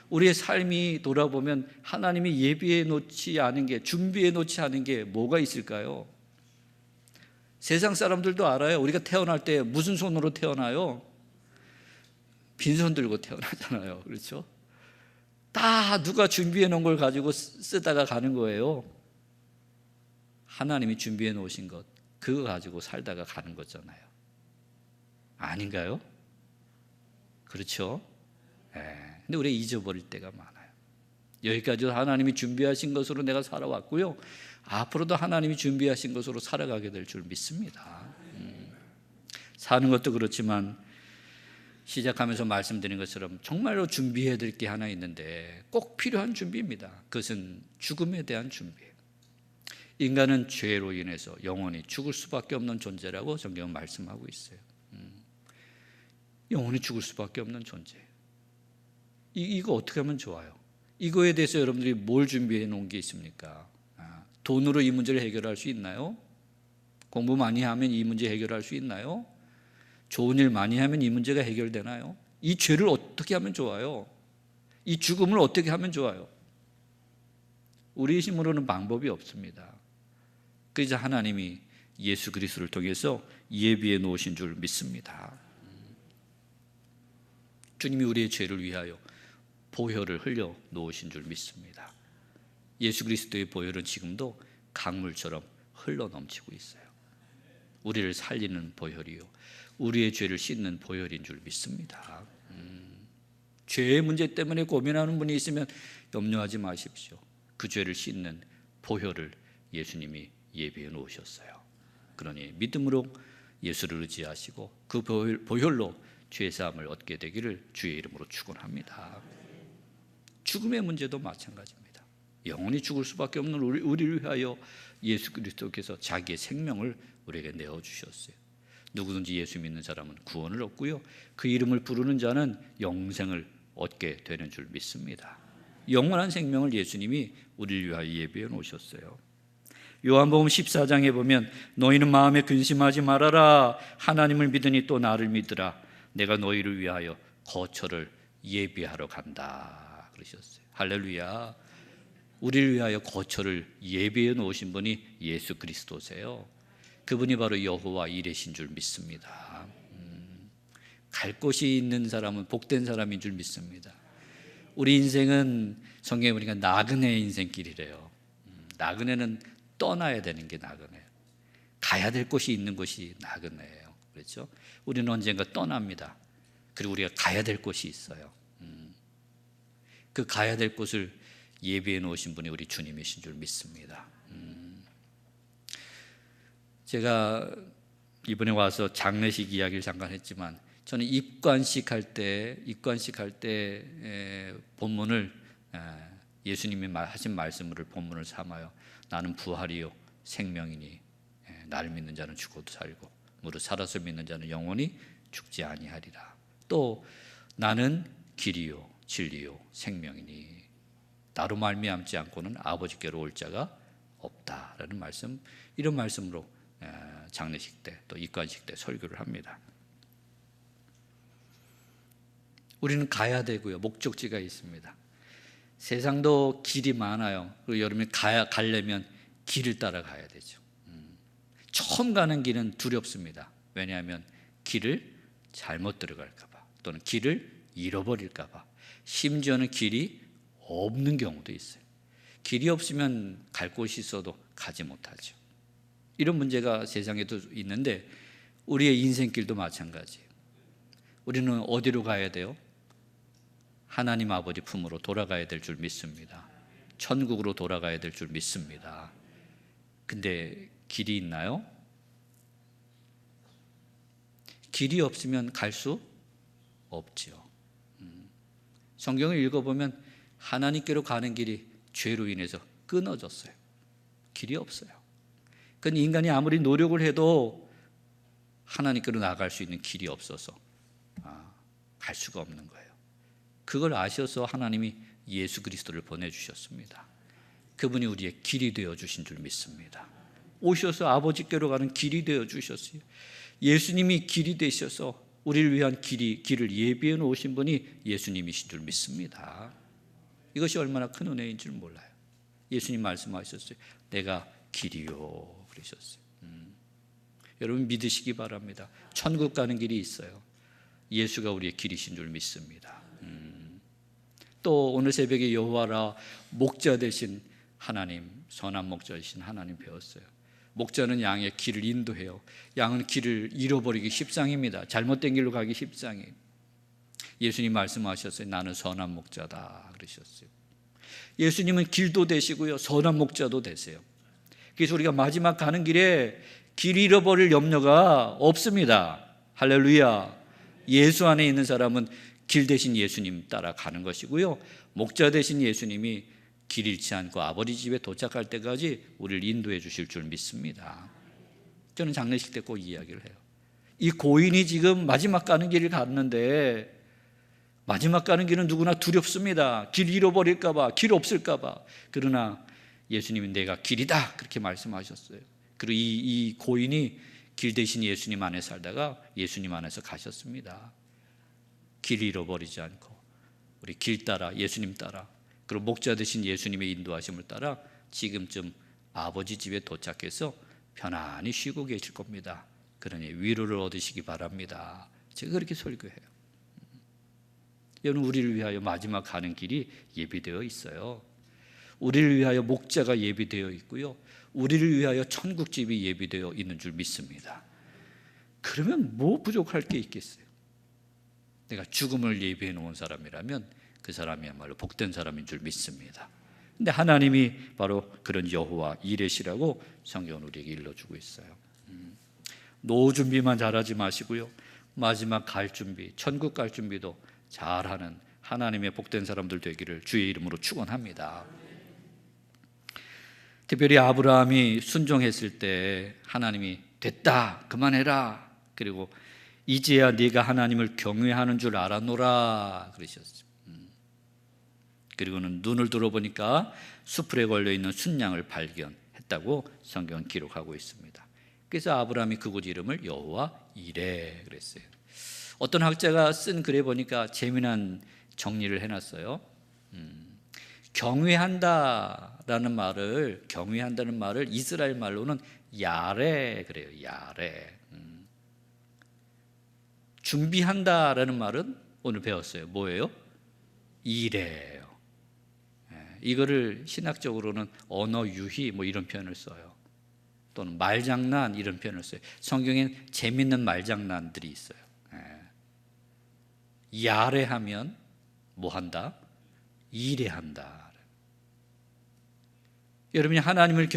우리의 삶이 돌아보면 하나님이 예비해 놓지 않은 게, 준비해 놓지 않은 게 뭐가 있을까요? 세상 사람들도 알아요. 우리가 태어날 때 무슨 손으로 태어나요? 빈손 들고 태어나잖아요. 그렇죠? 다 누가 준비해 놓은 걸 가지고 쓰다가 가는 거예요. 하나님이 준비해 놓으신 것, 그거 가지고 살다가 가는 거잖아요. 아닌가요? 그렇죠? 근데 우리가 잊어버릴 때가 많아요. 여기까지 하나님이 준비하신 것으로 내가 살아왔고요, 앞으로도 하나님이 준비하신 것으로 살아가게 될 줄 믿습니다. 사는 것도 그렇지만 시작하면서 말씀드린 것처럼 정말로 준비해야 될 게 하나 있는데 꼭 필요한 준비입니다. 그것은 죽음에 대한 준비예요. 인간은 죄로 인해서 영원히 죽을 수밖에 없는 존재라고 성경은 말씀하고 있어요. 영원히 죽을 수밖에 없는 존재예요. 이거 어떻게 하면 좋아요? 이거에 대해서 여러분들이 뭘 준비해 놓은 게 있습니까? 돈으로 이 문제를 해결할 수 있나요? 공부 많이 하면 이 문제 해결할 수 있나요? 좋은 일 많이 하면 이 문제가 해결되나요? 이 죄를 어떻게 하면 좋아요? 이 죽음을 어떻게 하면 좋아요? 우리의 힘으로는 방법이 없습니다. 그래서 하나님이 예수 그리스도를 통해서 예비해 놓으신 줄 믿습니다. 주님이 우리의 죄를 위하여 보혈을 흘려 놓으신 줄 믿습니다. 예수 그리스도의 보혈은 지금도 강물처럼 흘러 넘치고 있어요. 우리를 살리는 보혈이요, 우리의 죄를 씻는 보혈인 줄 믿습니다. 죄의 문제 때문에 고민하는 분이 있으면 염려하지 마십시오. 그 죄를 씻는 보혈을 예수님이 예비해 놓으셨어요. 그러니 믿음으로 예수를 의지하시고 그 보혈로 죄 사함을 얻게 되기를 주의 이름으로 축원합니다. 죽음의 문제도 마찬가지입니다. 영원히 죽을 수밖에 없는 우리를 위하여 예수 그리스도께서 자기의 생명을 우리에게 내어주셨어요. 누구든지 예수 믿는 사람은 구원을 얻고요, 그 이름을 부르는 자는 영생을 얻게 되는 줄 믿습니다. 영원한 생명을 예수님이 우리를 위하여 예비해 놓으셨어요. 요한복음 14장에 보면 너희는 마음에 근심하지 말아라. 하나님을 믿으니 또 나를 믿으라. 내가 너희를 위하여 거처를 예비하러 간다 그러셨어요. 할렐루야. 우리를 위하여 거처를 예비해 놓으신 분이 예수 그리스도세요. 그분이 바로 여호와 이레신 줄 믿습니다. 갈 곳이 있는 사람은 복된 사람인 줄 믿습니다. 우리 인생은 성경에 보니까 나그네의 인생길이래요. 나그네는 떠나야 되는 게 나그네예요. 가야 될 곳이 있는 곳이 나그네예요. 그렇죠? 우리는 언젠가 떠납니다. 그리고 우리가 가야 될 곳이 있어요. 그 가야 될 곳을 예비해 놓으신 분이 우리 주님이신 줄 믿습니다. 제가 이번에 와서 장례식 이야기를 잠깐 했지만 저는 입관식 할 때 본문을 예수님이 하신 말씀을 본문을 삼아요. 나는 부활이요 생명이니 나를 믿는 자는 죽어도 살고 무릇 살아서 믿는 자는 영원히 죽지 아니하리라. 또 나는 길이요 진리요 생명이니 나로 말미암지 않고는 아버지께로 올 자가 없다라는 말씀, 이런 말씀으로 장례식 때 또 입관식 때 설교를 합니다. 우리는 가야 되고요, 목적지가 있습니다. 세상도 길이 많아요. 그리고 여러분이 가려면 길을 따라가야 되죠. 처음 가는 길은 두렵습니다. 왜냐하면 길을 잘못 들어갈까 봐, 또는 길을 잃어버릴까 봐, 심지어는 길이 없는 경우도 있어요. 길이 없으면 갈 곳이 있어도 가지 못하죠. 이런 문제가 세상에도 있는데 우리의 인생길도 마찬가지예요. 우리는 어디로 가야 돼요? 하나님 아버지 품으로 돌아가야 될 줄 믿습니다. 천국으로 돌아가야 될 줄 믿습니다. 근데 길이 있나요? 길이 없으면 갈 수 없지요. 성경을 읽어보면 하나님께로 가는 길이 죄로 인해서 끊어졌어요. 길이 없어요. 그건 인간이 아무리 노력을 해도 하나님께로 나아갈 수 있는 길이 없어서 갈 수가 없는 거예요. 그걸 아셔서 하나님이 예수 그리스도를 보내주셨습니다. 그분이 우리의 길이 되어주신 줄 믿습니다. 오셔서 아버지께로 가는 길이 되어주셨어요. 예수님이 길이 되셔서 우리를 위한 길을 예비해 놓으신 분이 예수님이신 줄 믿습니다. 이것이 얼마나 큰 은혜인 줄 몰라요. 예수님 말씀하셨어요. 내가 길이요 그러셨어요. 여러분 믿으시기 바랍니다. 천국 가는 길이 있어요. 예수가 우리의 길이신 줄 믿습니다. 또 오늘 새벽에 여호와라 목자 되신 하나님, 선한 목자 되신 하나님 배웠어요. 목자는 양의 길을 인도해요. 양은 길을 잃어버리기 십상입니다. 잘못된 길로 가기 십상이에요. 예수님 말씀하셨어요. 나는 선한 목자다 그러셨어요. 예수님은 길도 되시고요, 선한 목자도 되세요. 그래서 우리가 마지막 가는 길에 길 잃어버릴 염려가 없습니다. 할렐루야. 예수 안에 있는 사람은 길 대신 예수님 따라가는 것이고요, 목자 대신 예수님이 길 잃지 않고 아버지 집에 도착할 때까지 우리를 인도해 주실 줄 믿습니다. 저는 장례식 때 꼭 이야기를 해요. 이 고인이 지금 마지막 가는 길을 갔는데 마지막 가는 길은 누구나 두렵습니다. 길 잃어버릴까 봐, 길 없을까 봐. 그러나 예수님은 내가 길이다 그렇게 말씀하셨어요. 그리고 이 고인이 길 대신 예수님 안에 살다가 예수님 안에서 가셨습니다. 길 잃어버리지 않고 우리 길 따라 예수님 따라, 그리고 목자 되신 예수님의 인도하심을 따라 지금쯤 아버지 집에 도착해서 편안히 쉬고 계실 겁니다. 그러니 위로를 얻으시기 바랍니다. 제가 그렇게 설교해요. 여러분, 우리를 위하여 마지막 가는 길이 예비되어 있어요. 우리를 위하여 목자가 예비되어 있고요, 우리를 위하여 천국집이 예비되어 있는 줄 믿습니다. 그러면 뭐 부족할 게 있겠어요? 내가 죽음을 예비해 놓은 사람이라면 그 사람이야말로 복된 사람인 줄 믿습니다. 근데 하나님이 바로 그런 여호와 이레시라고 성경은 우리에게 일러주고 있어요. 노후 준비만 잘하지 마시고요, 마지막 갈 준비, 천국 갈 준비도 잘하는 하나님의 복된 사람들 되기를 주의 이름으로 축원합니다. 특별히 아브라함이 순종했을 때 하나님이 됐다, 그만해라, 그리고 이제야 네가 하나님을 경외하는 줄 알아노라 그러셨어요. 그리고는 눈을 들어보니까 수풀에 걸려있는 순양을 발견했다고 성경은 기록하고 있습니다. 그래서 아브라함이 그곳 이름을 여호와 이레 그랬어요. 어떤 학자가 쓴 글에 보니까 재미난 정리를 해놨어요. 경외한다는 말을 이스라엘 말로는 야레 그래요. 야레. 준비한다라는 말은 오늘 배웠어요. 뭐예요? 이레예요. 이거를 신학적으로는 언어 유희 뭐 이런 표현을 써요. 또는 말장난 이런 표현을 써요. 성경엔 재밌는 말장난들이 있어요. 야레하면 뭐 한다? 이레한다. 여러분이 하나님을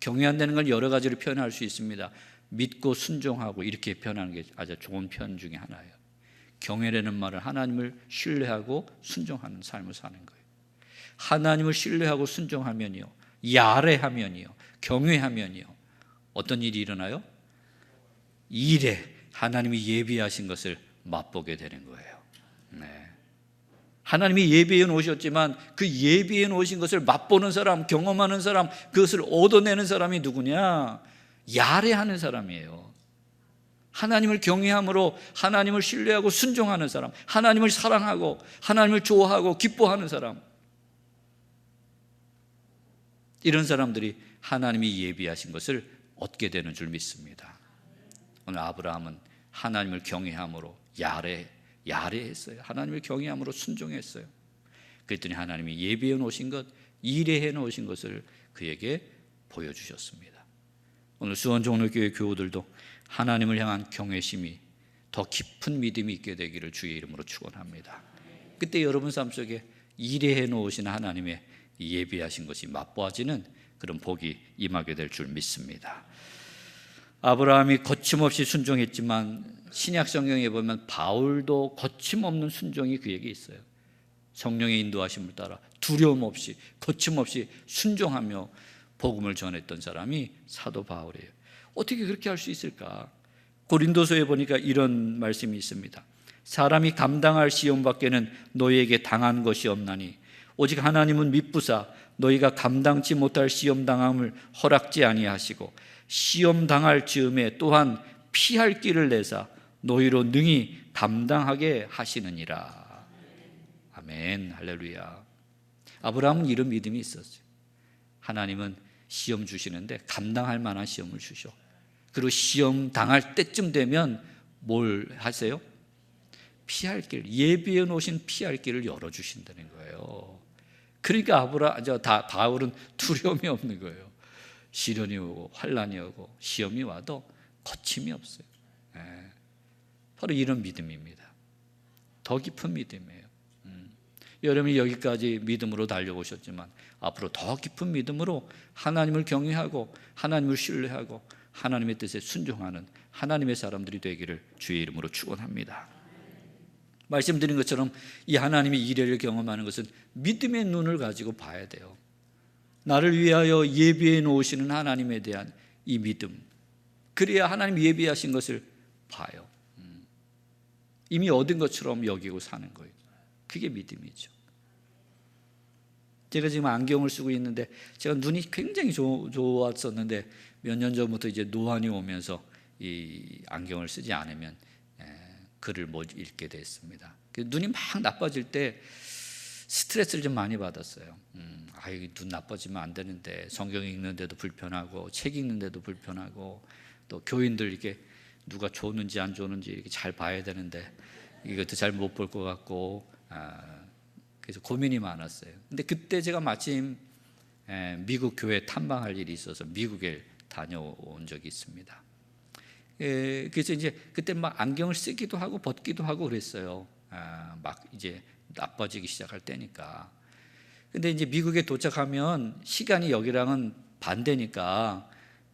경외한다는 걸 여러 가지로 표현할 수 있습니다. 믿고 순종하고 이렇게 표현하는 게 아주 좋은 표현 중에 하나예요. 경외라는 말은 하나님을 신뢰하고 순종하는 삶을 사는 거예요. 하나님을 신뢰하고 순종하면요, 야레하면요, 경외하면요, 어떤 일이 일어나요? 이레, 하나님이 예비하신 것을 맛보게 되는 거예요. 하나님이 예비해 놓으셨지만 그 예비해 놓으신 것을 맛보는 사람, 경험하는 사람, 그것을 얻어내는 사람이 누구냐? 야레하는 사람이에요. 하나님을 경외함으로 하나님을 신뢰하고 순종하는 사람, 하나님을 사랑하고 하나님을 좋아하고 기뻐하는 사람, 이런 사람들이 하나님이 예비하신 것을 얻게 되는 줄 믿습니다. 오늘 아브라함은 하나님을 경외함으로 야레했어요. 하나님을 경외함으로 순종했어요. 그랬더니 하나님이 예비해 놓으신 것, 이레해 놓으신 것을 그에게 보여주셨습니다. 오늘 수원종로교회 교우들도 하나님을 향한 경외심이 더 깊은 믿음이 있게 되기를 주의 이름으로 축원합니다. 그때 여러분 삶 속에 이레해 놓으신 하나님의 예비하신 것이 맛보아지는 그런 복이 임하게 될 줄 믿습니다. 아브라함이 거침없이 순종했지만 신약 성경에 보면 바울도 거침없는 순종이 그에게 있어요. 성령의 인도하심을 따라 두려움 없이 거침없이 순종하며 복음을 전했던 사람이 사도 바울이에요. 어떻게 그렇게 할 수 있을까? 고린도서에 보니까 이런 말씀이 있습니다. 사람이 감당할 시험 밖에는 너희에게 당한 것이 없나니 오직 하나님은 미쁘사 너희가 감당치 못할 시험 당함을 허락지 아니하시고 시험 당할 즈음에 또한 피할 길을 내사 너희로 능히 감당하게 하시느니라. 아멘, 할렐루야. 아브라함은 이런 믿음이 있었어요. 하나님은 시험 주시는데 감당할 만한 시험을 주셔. 그리고 시험 당할 때쯤 되면 뭘 하세요? 피할 길, 예비해 놓으신 피할 길을 열어주신다는 거예요. 그러니까 바울은 두려움이 없는 거예요. 시련이 오고 환난이 오고 시험이 와도 거침이 없어요. 바로 이런 믿음입니다. 더 깊은 믿음이에요. 여러분이 여기까지 믿음으로 달려오셨지만 앞으로 더 깊은 믿음으로 하나님을 경외하고 하나님을 신뢰하고 하나님의 뜻에 순종하는 하나님의 사람들이 되기를 주의 이름으로 축원합니다. 말씀드린 것처럼 이 하나님의 이레를 경험하는 것은 믿음의 눈을 가지고 봐야 돼요. 나를 위하여 예비해 놓으시는 하나님에 대한 이 믿음, 그래야 하나님 예비하신 것을 봐요. 이미 얻은 것처럼 여기고 사는 거예요. 그게 믿음이죠. 제가 지금 안경을 쓰고 있는데 제가 눈이 굉장히 좋았었는데 몇 년 전부터 이제 노안이 오면서 이 안경을 쓰지 않으면 글을 못 읽게 됐습니다. 눈이 막 나빠질 때 스트레스를 좀 많이 받았어요. 눈 나빠지면 안 되는데 성경 읽는데도 불편하고 책 읽는데도 불편하고 또 교인들 이렇게 누가 좋는지 안 좋는지 이렇게 잘 봐야 되는데 이것도 잘 못 볼 것 같고 그래서 고민이 많았어요. 근데 그때 제가 마침 미국 교회 탐방할 일이 있어서 미국에 다녀온 적이 있습니다. 그래서 이제 그때 막 안경을 쓰기도 하고 벗기도 하고 그랬어요. 막 이제 나빠지기 시작할 때니까. 근데 이제 미국에 도착하면 시간이 여기랑은 반대니까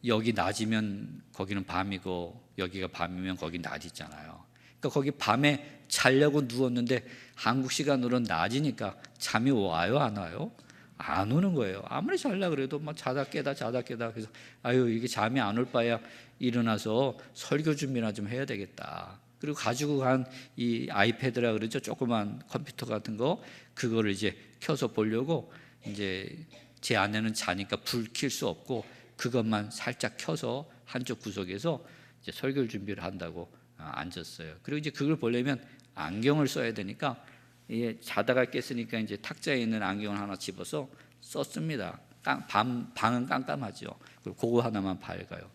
여기 낮이면 거기는 밤이고 여기가 밤이면 거기 낮이잖아요. 그러니까 거기 밤에 자려고 누웠는데 한국 시간으로는 낮이니까 잠이 와요, 안 와요? 안 오는 거예요. 아무리 잘라 그래도 막 자다 깨다 그래서 아유, 이게 잠이 안 올 바야 일어나서 설교 준비나 좀 해야 되겠다. 그리고 가지고 간 이 아이패드라 그러죠, 조그만 컴퓨터 같은 거, 그거를 이제 켜서 보려고, 이제 제 아내는 자니까 불 켤 수 없고 그것만 살짝 켜서 한쪽 구석에서 이제 설교 준비를 한다고 앉았어요. 그리고 이제 그걸 보려면 안경을 써야 되니까, 이게 자다가 깼으니까 이제 탁자에 있는 안경을 하나 집어서 썼습니다. 방은 깜깜하죠. 그리고 그거 하나만 밝아요.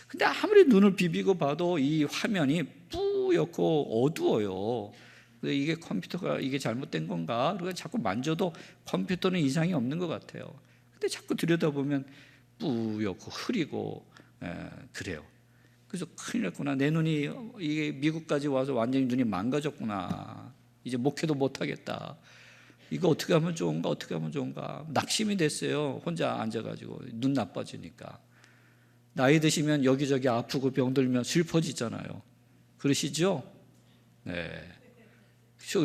근데 아무리 눈을 비비고 봐도 이 화면이 뿌옇고 어두워요. 이게 컴퓨터가 이게 잘못된 건가? 그러니까 자꾸 만져도 컴퓨터는 이상이 없는 것 같아요. 근데 자꾸 들여다보면 뿌옇고 흐리고 그래요. 그래서 큰일 났구나. 내 눈이 이게 미국까지 와서 완전히 눈이 망가졌구나. 이제 목회도 못하겠다. 이거 어떻게 하면 좋은가? 어떻게 하면 좋은가? 낙심이 됐어요. 혼자 앉아가지고 눈 나빠지니까. 나이 드시면 여기저기 아프고 병들면 슬퍼지잖아요. 그러시죠? 네.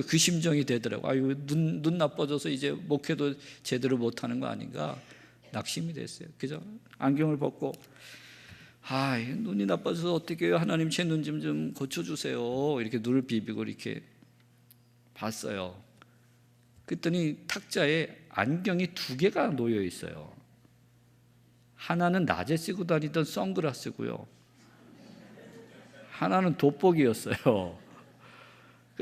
그 심정이 되더라고요. 아유, 눈 나빠져서 이제 목회도 제대로 못하는 거 아닌가? 낙심이 됐어요. 그래서 안경을 벗고, 눈이 나빠져서 어떻게 해요? 하나님 제 눈 좀 고쳐주세요. 이렇게 눈을 비비고 이렇게 봤어요. 그랬더니 탁자에 안경이 2개가 놓여 있어요. 하나는 낮에 쓰고 다니던 선글라스고요, 하나는 돋보기였어요.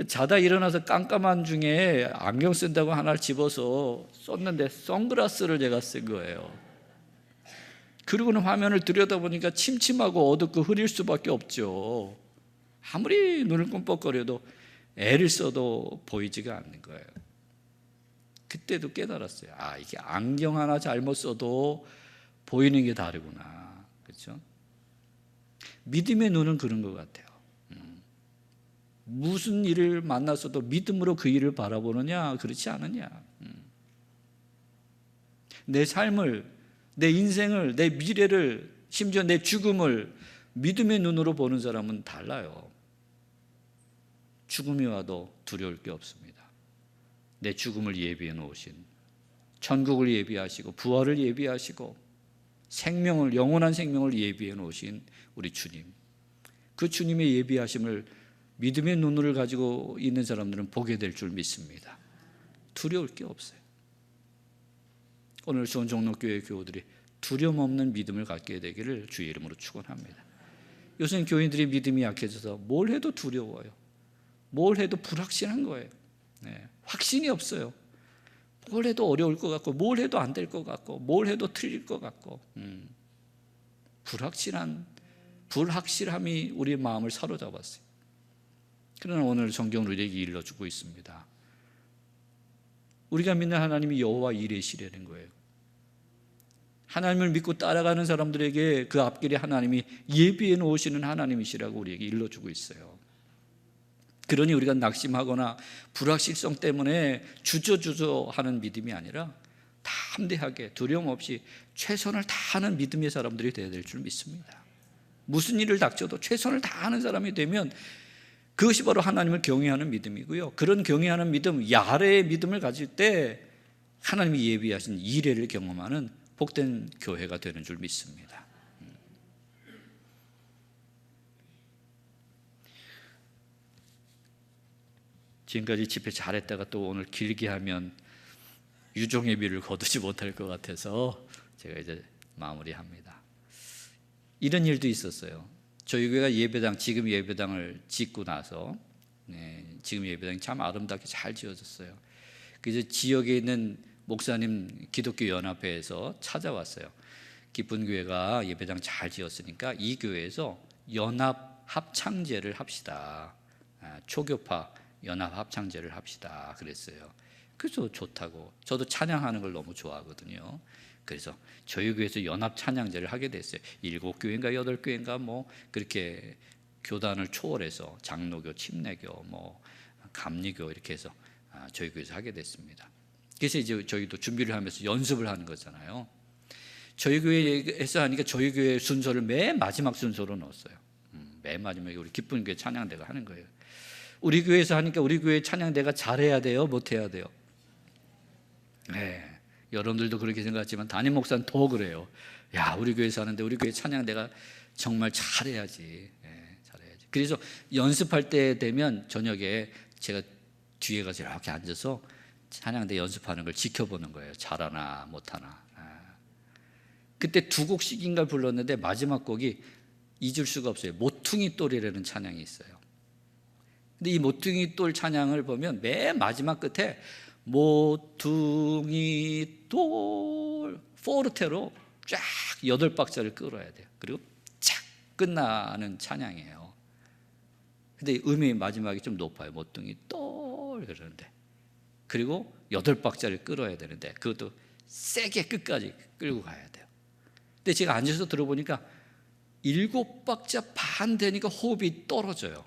자다 일어나서 깜깜한 중에 안경 쓴다고 하나를 집어서 썼는데 선글라스를 제가 쓴 거예요. 그리고는 화면을 들여다보니까 침침하고 어둡고 흐릴 수밖에 없죠. 아무리 눈을 끔뻑거려도 애를 써도 보이지가 않는 거예요. 그때도 깨달았어요. 이게 안경 하나 잘못 써도 보이는 게 다르구나. 그렇죠? 믿음의 눈은 그런 것 같아요. 무슨 일을 만났어도 믿음으로 그 일을 바라보느냐, 그렇지 않느냐. 내 삶을, 내 인생을, 내 미래를, 심지어 내 죽음을 믿음의 눈으로 보는 사람은 달라요. 죽음이 와도 두려울 게 없습니다. 내 죽음을 예비해 놓으신, 천국을 예비하시고 부활을 예비하시고 생명을, 영원한 생명을 예비해 놓으신 우리 주님, 그 주님의 예비하심을 믿음의 눈을 가지고 있는 사람들은 보게 될 줄 믿습니다. 두려울 게 없어요. 오늘 수원종로교회 교우들이 두려움 없는 믿음을 갖게 되기를 주의 이름으로 축원합니다. 요새는 교인들이 믿음이 약해져서 뭘 해도 두려워요. 뭘 해도 불확실한 거예요. 확신이 없어요. 뭘 해도 어려울 것 같고, 뭘 해도 안 될 것 같고, 뭘 해도 틀릴 것 같고, 불확실함이 우리의 마음을 사로잡았어요. 그러나 오늘 성경은 우리에게 일러주고 있습니다. 우리가 믿는 하나님이 여호와 이레시라는 거예요. 하나님을 믿고 따라가는 사람들에게 그 앞길에 하나님이 예비해 놓으시는 하나님이시라고 우리에게 일러주고 있어요. 그러니 우리가 낙심하거나 불확실성 때문에 주저하는 믿음이 아니라 담대하게 두려움 없이 최선을 다하는 믿음의 사람들이 되어야 될 줄 믿습니다. 무슨 일을 닥쳐도 최선을 다하는 사람이 되면 그것이 바로 하나님을 경외하는 믿음이고요, 그런 경외하는 믿음, 야레의 믿음을 가질 때 하나님이 예비하신 이레를 경험하는 복된 교회가 되는 줄 믿습니다. 지금까지 집회 잘했다가 또 오늘 길게 하면 유종예비를 거두지 못할 것 같아서 제가 이제 마무리합니다. 이런 일도 있었어요. 저희 교회가 예배당, 지금 예배당을 짓고 나서, 지금 예배당이 참 아름답게 잘 지어졌어요. 그래서 지역에 있는 목사님 기독교 연합회에서 찾아왔어요. 기쁜 교회가 예배당 잘 지었으니까 이 교회에서 연합 합창제를 합시다. 초교파 연합 합창제를 합시다. 그랬어요. 그래서 좋다고. 저도 찬양하는 걸 너무 좋아하거든요. 그래서 저희 교회에서 연합 찬양제를 하게 됐어요. 7교회인가 8교회인가 뭐 그렇게 교단을 초월해서 장로교, 침례교, 뭐 감리교 이렇게 해서 저희 교회에서 하게 됐습니다. 그래서 이제 저희도 준비를 하면서 연습을 하는 거잖아요. 저희 교회에서 하니까 저희 교회 순서를 맨 마지막 순서로 넣었어요. 맨 마지막에 우리 기쁜 교회 찬양대가 하는 거예요. 우리 교회에서 하니까 우리 교회 찬양대가 잘해야 돼요, 못해야 돼요? 네, 여러분들도 그렇게 생각하지만 담임 목사는 더 그래요. 야, 우리 교회에서 하는데 우리 교회 찬양대가 정말 잘해야지. 네, 잘해야지. 그래서 연습할 때 되면 저녁에 제가 뒤에 가서 이렇게 앉아서 찬양대 연습하는 걸 지켜보는 거예요. 잘하나 못하나. 그때 2곡씩인가 불렀는데 마지막 곡이 잊을 수가 없어요. 모퉁이 똘이라는 찬양이 있어요. 근데 이 모퉁이 똘 찬양을 보면 맨 마지막 끝에 모퉁이 똘 포르테로 쫙 8박자를 끌어야 돼요. 그리고 쫙 끝나는 찬양이에요. 근데 음이 마지막에 좀 높아요. 모퉁이 똘 그러는데, 그리고 8박자를 끌어야 되는데 그것도 세게 끝까지 끌고 가야 돼요. 근데 제가 앉아서 들어보니까 7박자 반 되니까 호흡이 떨어져요.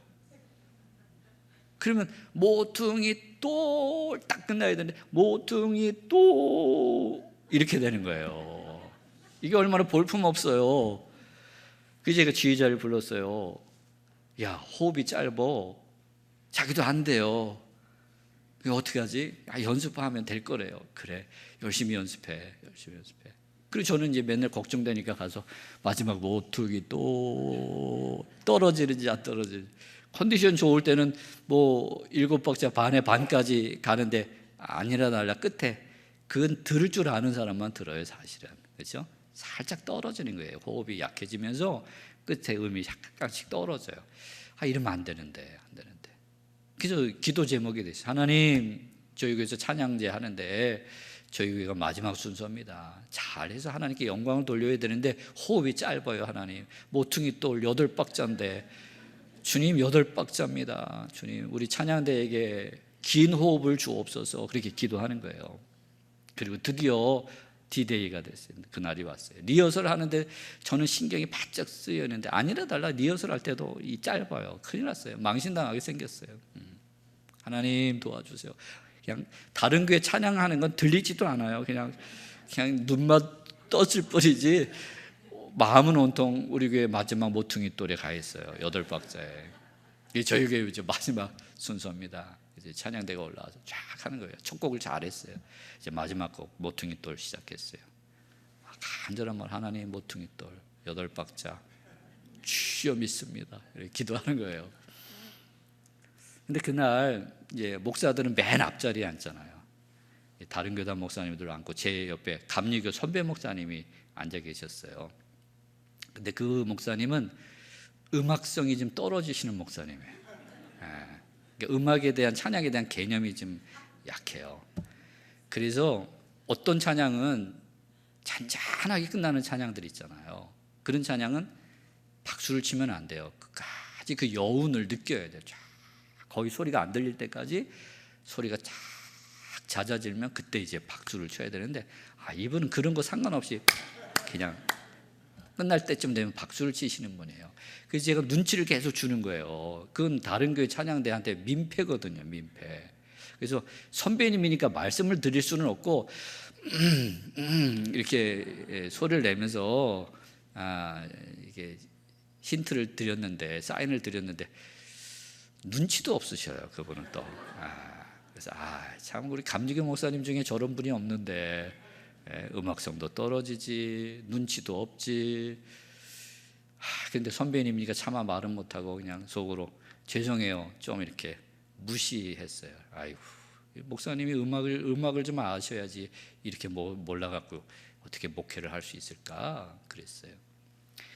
그러면 모퉁이 똘 딱 끝나야 되는데 모퉁이 똘 이렇게 되는 거예요. 이게 얼마나 볼품없어요. 그래서 제가 지휘자를 불렀어요. 야, 호흡이 짧어. 자기도 안 돼요. 어떻게 하지? 연습하면 될 거래요. 그래, 열심히 연습해. 그리고 저는 이제 맨날 걱정되니까 가서 마지막 모퉁이 또 떨어지는지 안 떨어지는지. 컨디션 좋을 때는 뭐 7박자 반에 반까지 가는데 아니라 달라 끝에 그건 들을 줄 아는 사람만 들어요, 사실은. 그렇죠? 살짝 떨어지는 거예요. 호흡이 약해지면서 끝에 음이 약간씩 떨어져요. 이러면 안 되는데. 그래서 기도 제목이 됐어요. 하나님, 저희 교회에서 찬양제 하는데 저희 교회가 마지막 순서입니다. 잘해서 하나님께 영광을 돌려야 되는데 호흡이 짧아요. 하나님, 모퉁이 똘 8박자인데 주님 8박자입니다. 주님, 우리 찬양대에게 긴 호흡을 주옵소서. 그렇게 기도하는 거예요. 그리고 드디어 D-Day가 됐어요. 그날이 왔어요. 리허설 하는데 저는 신경이 바짝 쓰였는데 아니라 달라 리허설 할 때도 이 짧아요. 큰일 났어요. 망신당하게 생겼어요. 하나님 도와주세요. 그냥 다른 교회 찬양하는 건 들리지도 않아요. 그냥 눈만 떠질 뿐이지 마음은 온통 우리 교회 마지막 모퉁이 똘에 가 있어요. 8박자에. 이게 저희 교회 이제 마지막 순서입니다. 이제 찬양대가 올라와서 쫙 하는 거예요. 첫 곡을 잘했어요. 이제 마지막 곡 모퉁이 똘 시작했어요. 간절한 말, 하나님 모퉁이 똘 8박자 주여 믿습니다. 이렇게 기도하는 거예요. 근데 그날 이제 목사들은 맨 앞자리에 앉잖아요. 다른 교단 목사님들 앉고 제 옆에 감리교 선배 목사님이 앉아 계셨어요. 근데 그 목사님은 음악성이 좀 떨어지시는 목사님이에요. 그러니까 음악에 대한, 찬양에 대한 개념이 좀 약해요. 그래서 어떤 찬양은 잔잔하게 끝나는 찬양들 있잖아요. 그런 찬양은 박수를 치면 안 돼요. 끝까지 그 여운을 느껴야 돼요. 거의 소리가 안 들릴 때까지 소리가 쫙 잦아들면 그때 이제 박수를 쳐야 되는데 이분은 그런 거 상관없이 그냥 끝날 때쯤 되면 박수를 치시는 분이에요. 그래서 제가 눈치를 계속 주는 거예요. 그건 다른 교회 찬양대한테 민폐거든요, 민폐. 그래서 선배님이니까 말씀을 드릴 수는 없고 이렇게 소리를 내면서 이게 힌트를 드렸는데, 사인을 드렸는데 눈치도 없으셔요, 그분은 또. 그래서 참 우리 감리교 목사님 중에 저런 분이 없는데 음악성도 떨어지지, 눈치도 없지. 근데 선배님이니까 차마 말은 못하고 그냥 속으로 죄송해요 좀 이렇게 무시했어요. 아이고, 목사님이 음악을 좀 아셔야지 이렇게 몰라갖고 어떻게 목회를 할 수 있을까 그랬어요.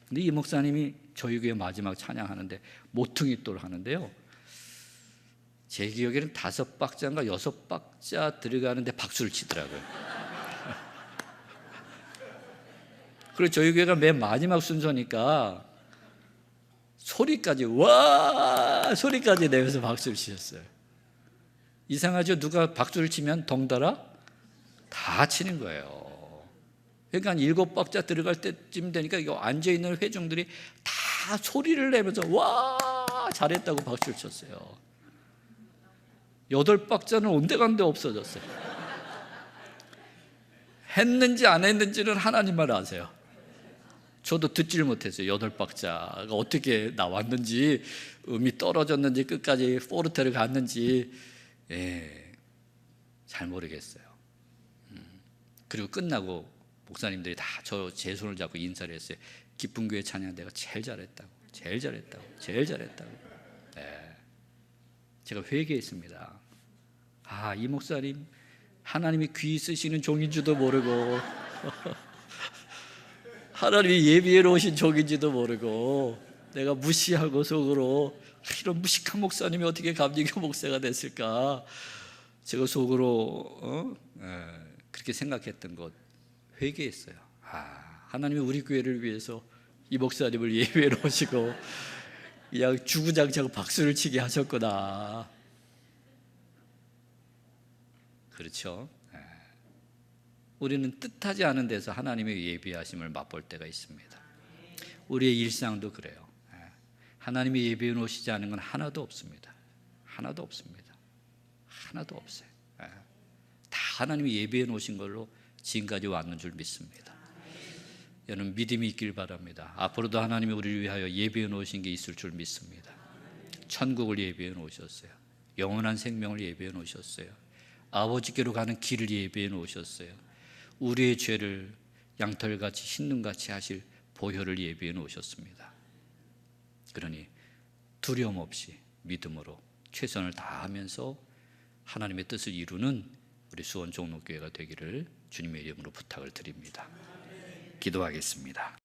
근데 이 목사님이 저희 교회 마지막 찬양하는데 모퉁이 똘 하는데요, 제 기억에는 5박자인가 6박자 들어가는데 박수를 치더라고요. 그리고 저희 교회가 맨 마지막 순서니까 소리까지 내면서 박수를 치셨어요. 이상하죠? 누가 박수를 치면 덩달아 다 치는 거예요. 그러니까 7박자 들어갈 때쯤 되니까 이거 앉아있는 회중들이 다 소리를 내면서 와 잘했다고 박수를 쳤어요. 8박자는 온데간데 없어졌어요. 했는지 안 했는지는 하나님만 아세요. 저도 듣지를 못했어요. 8박자가 어떻게 나왔는지, 음이 떨어졌는지 끝까지 포르테를 갔는지 잘 모르겠어요. 그리고 끝나고 목사님들이 다 제 손을 잡고 인사를 했어요. 기쁜 교회 찬양 내가 제일 잘했다고. 제가 회개했습니다. 이 목사님 하나님이 귀 쓰시는 종인지도 모르고 하나님이 예비해 오신 종인지도 모르고 내가 무시하고 속으로 이런 무식한 목사님이 어떻게 감리교 목사가 됐을까, 제가 속으로 그렇게 생각했던 것 회개했어요. 하나님이 우리 교회를 위해서 이 목사님을 예비해 놓으시고 그냥 주구장창 박수를 치게 하셨구나. 그렇죠? 우리는 뜻하지 않은 데서 하나님의 예비하심을 맛볼 때가 있습니다. 우리의 일상도 그래요. 하나님이 예비해 놓으시지 않은 건 하나도 없습니다. 하나도 없습니다. 하나도 없어요. 다 하나님이 예비해 놓으신 걸로 지금까지 왔는 줄 믿습니다. 여러분 믿음이 있길 바랍니다. 앞으로도 하나님이 우리를 위하여 예비해 놓으신 게 있을 줄 믿습니다. 천국을 예비해 놓으셨어요. 영원한 생명을 예비해 놓으셨어요. 아버지께로 가는 길을 예비해 놓으셨어요. 우리의 죄를 양털같이 흰눈같이 하실 보혈을 예비해 놓으셨습니다. 그러니 두려움 없이 믿음으로 최선을 다하면서 하나님의 뜻을 이루는 우리 수원 종로교회가 되기를 주님의 이름으로 부탁을 드립니다. 기도하겠습니다.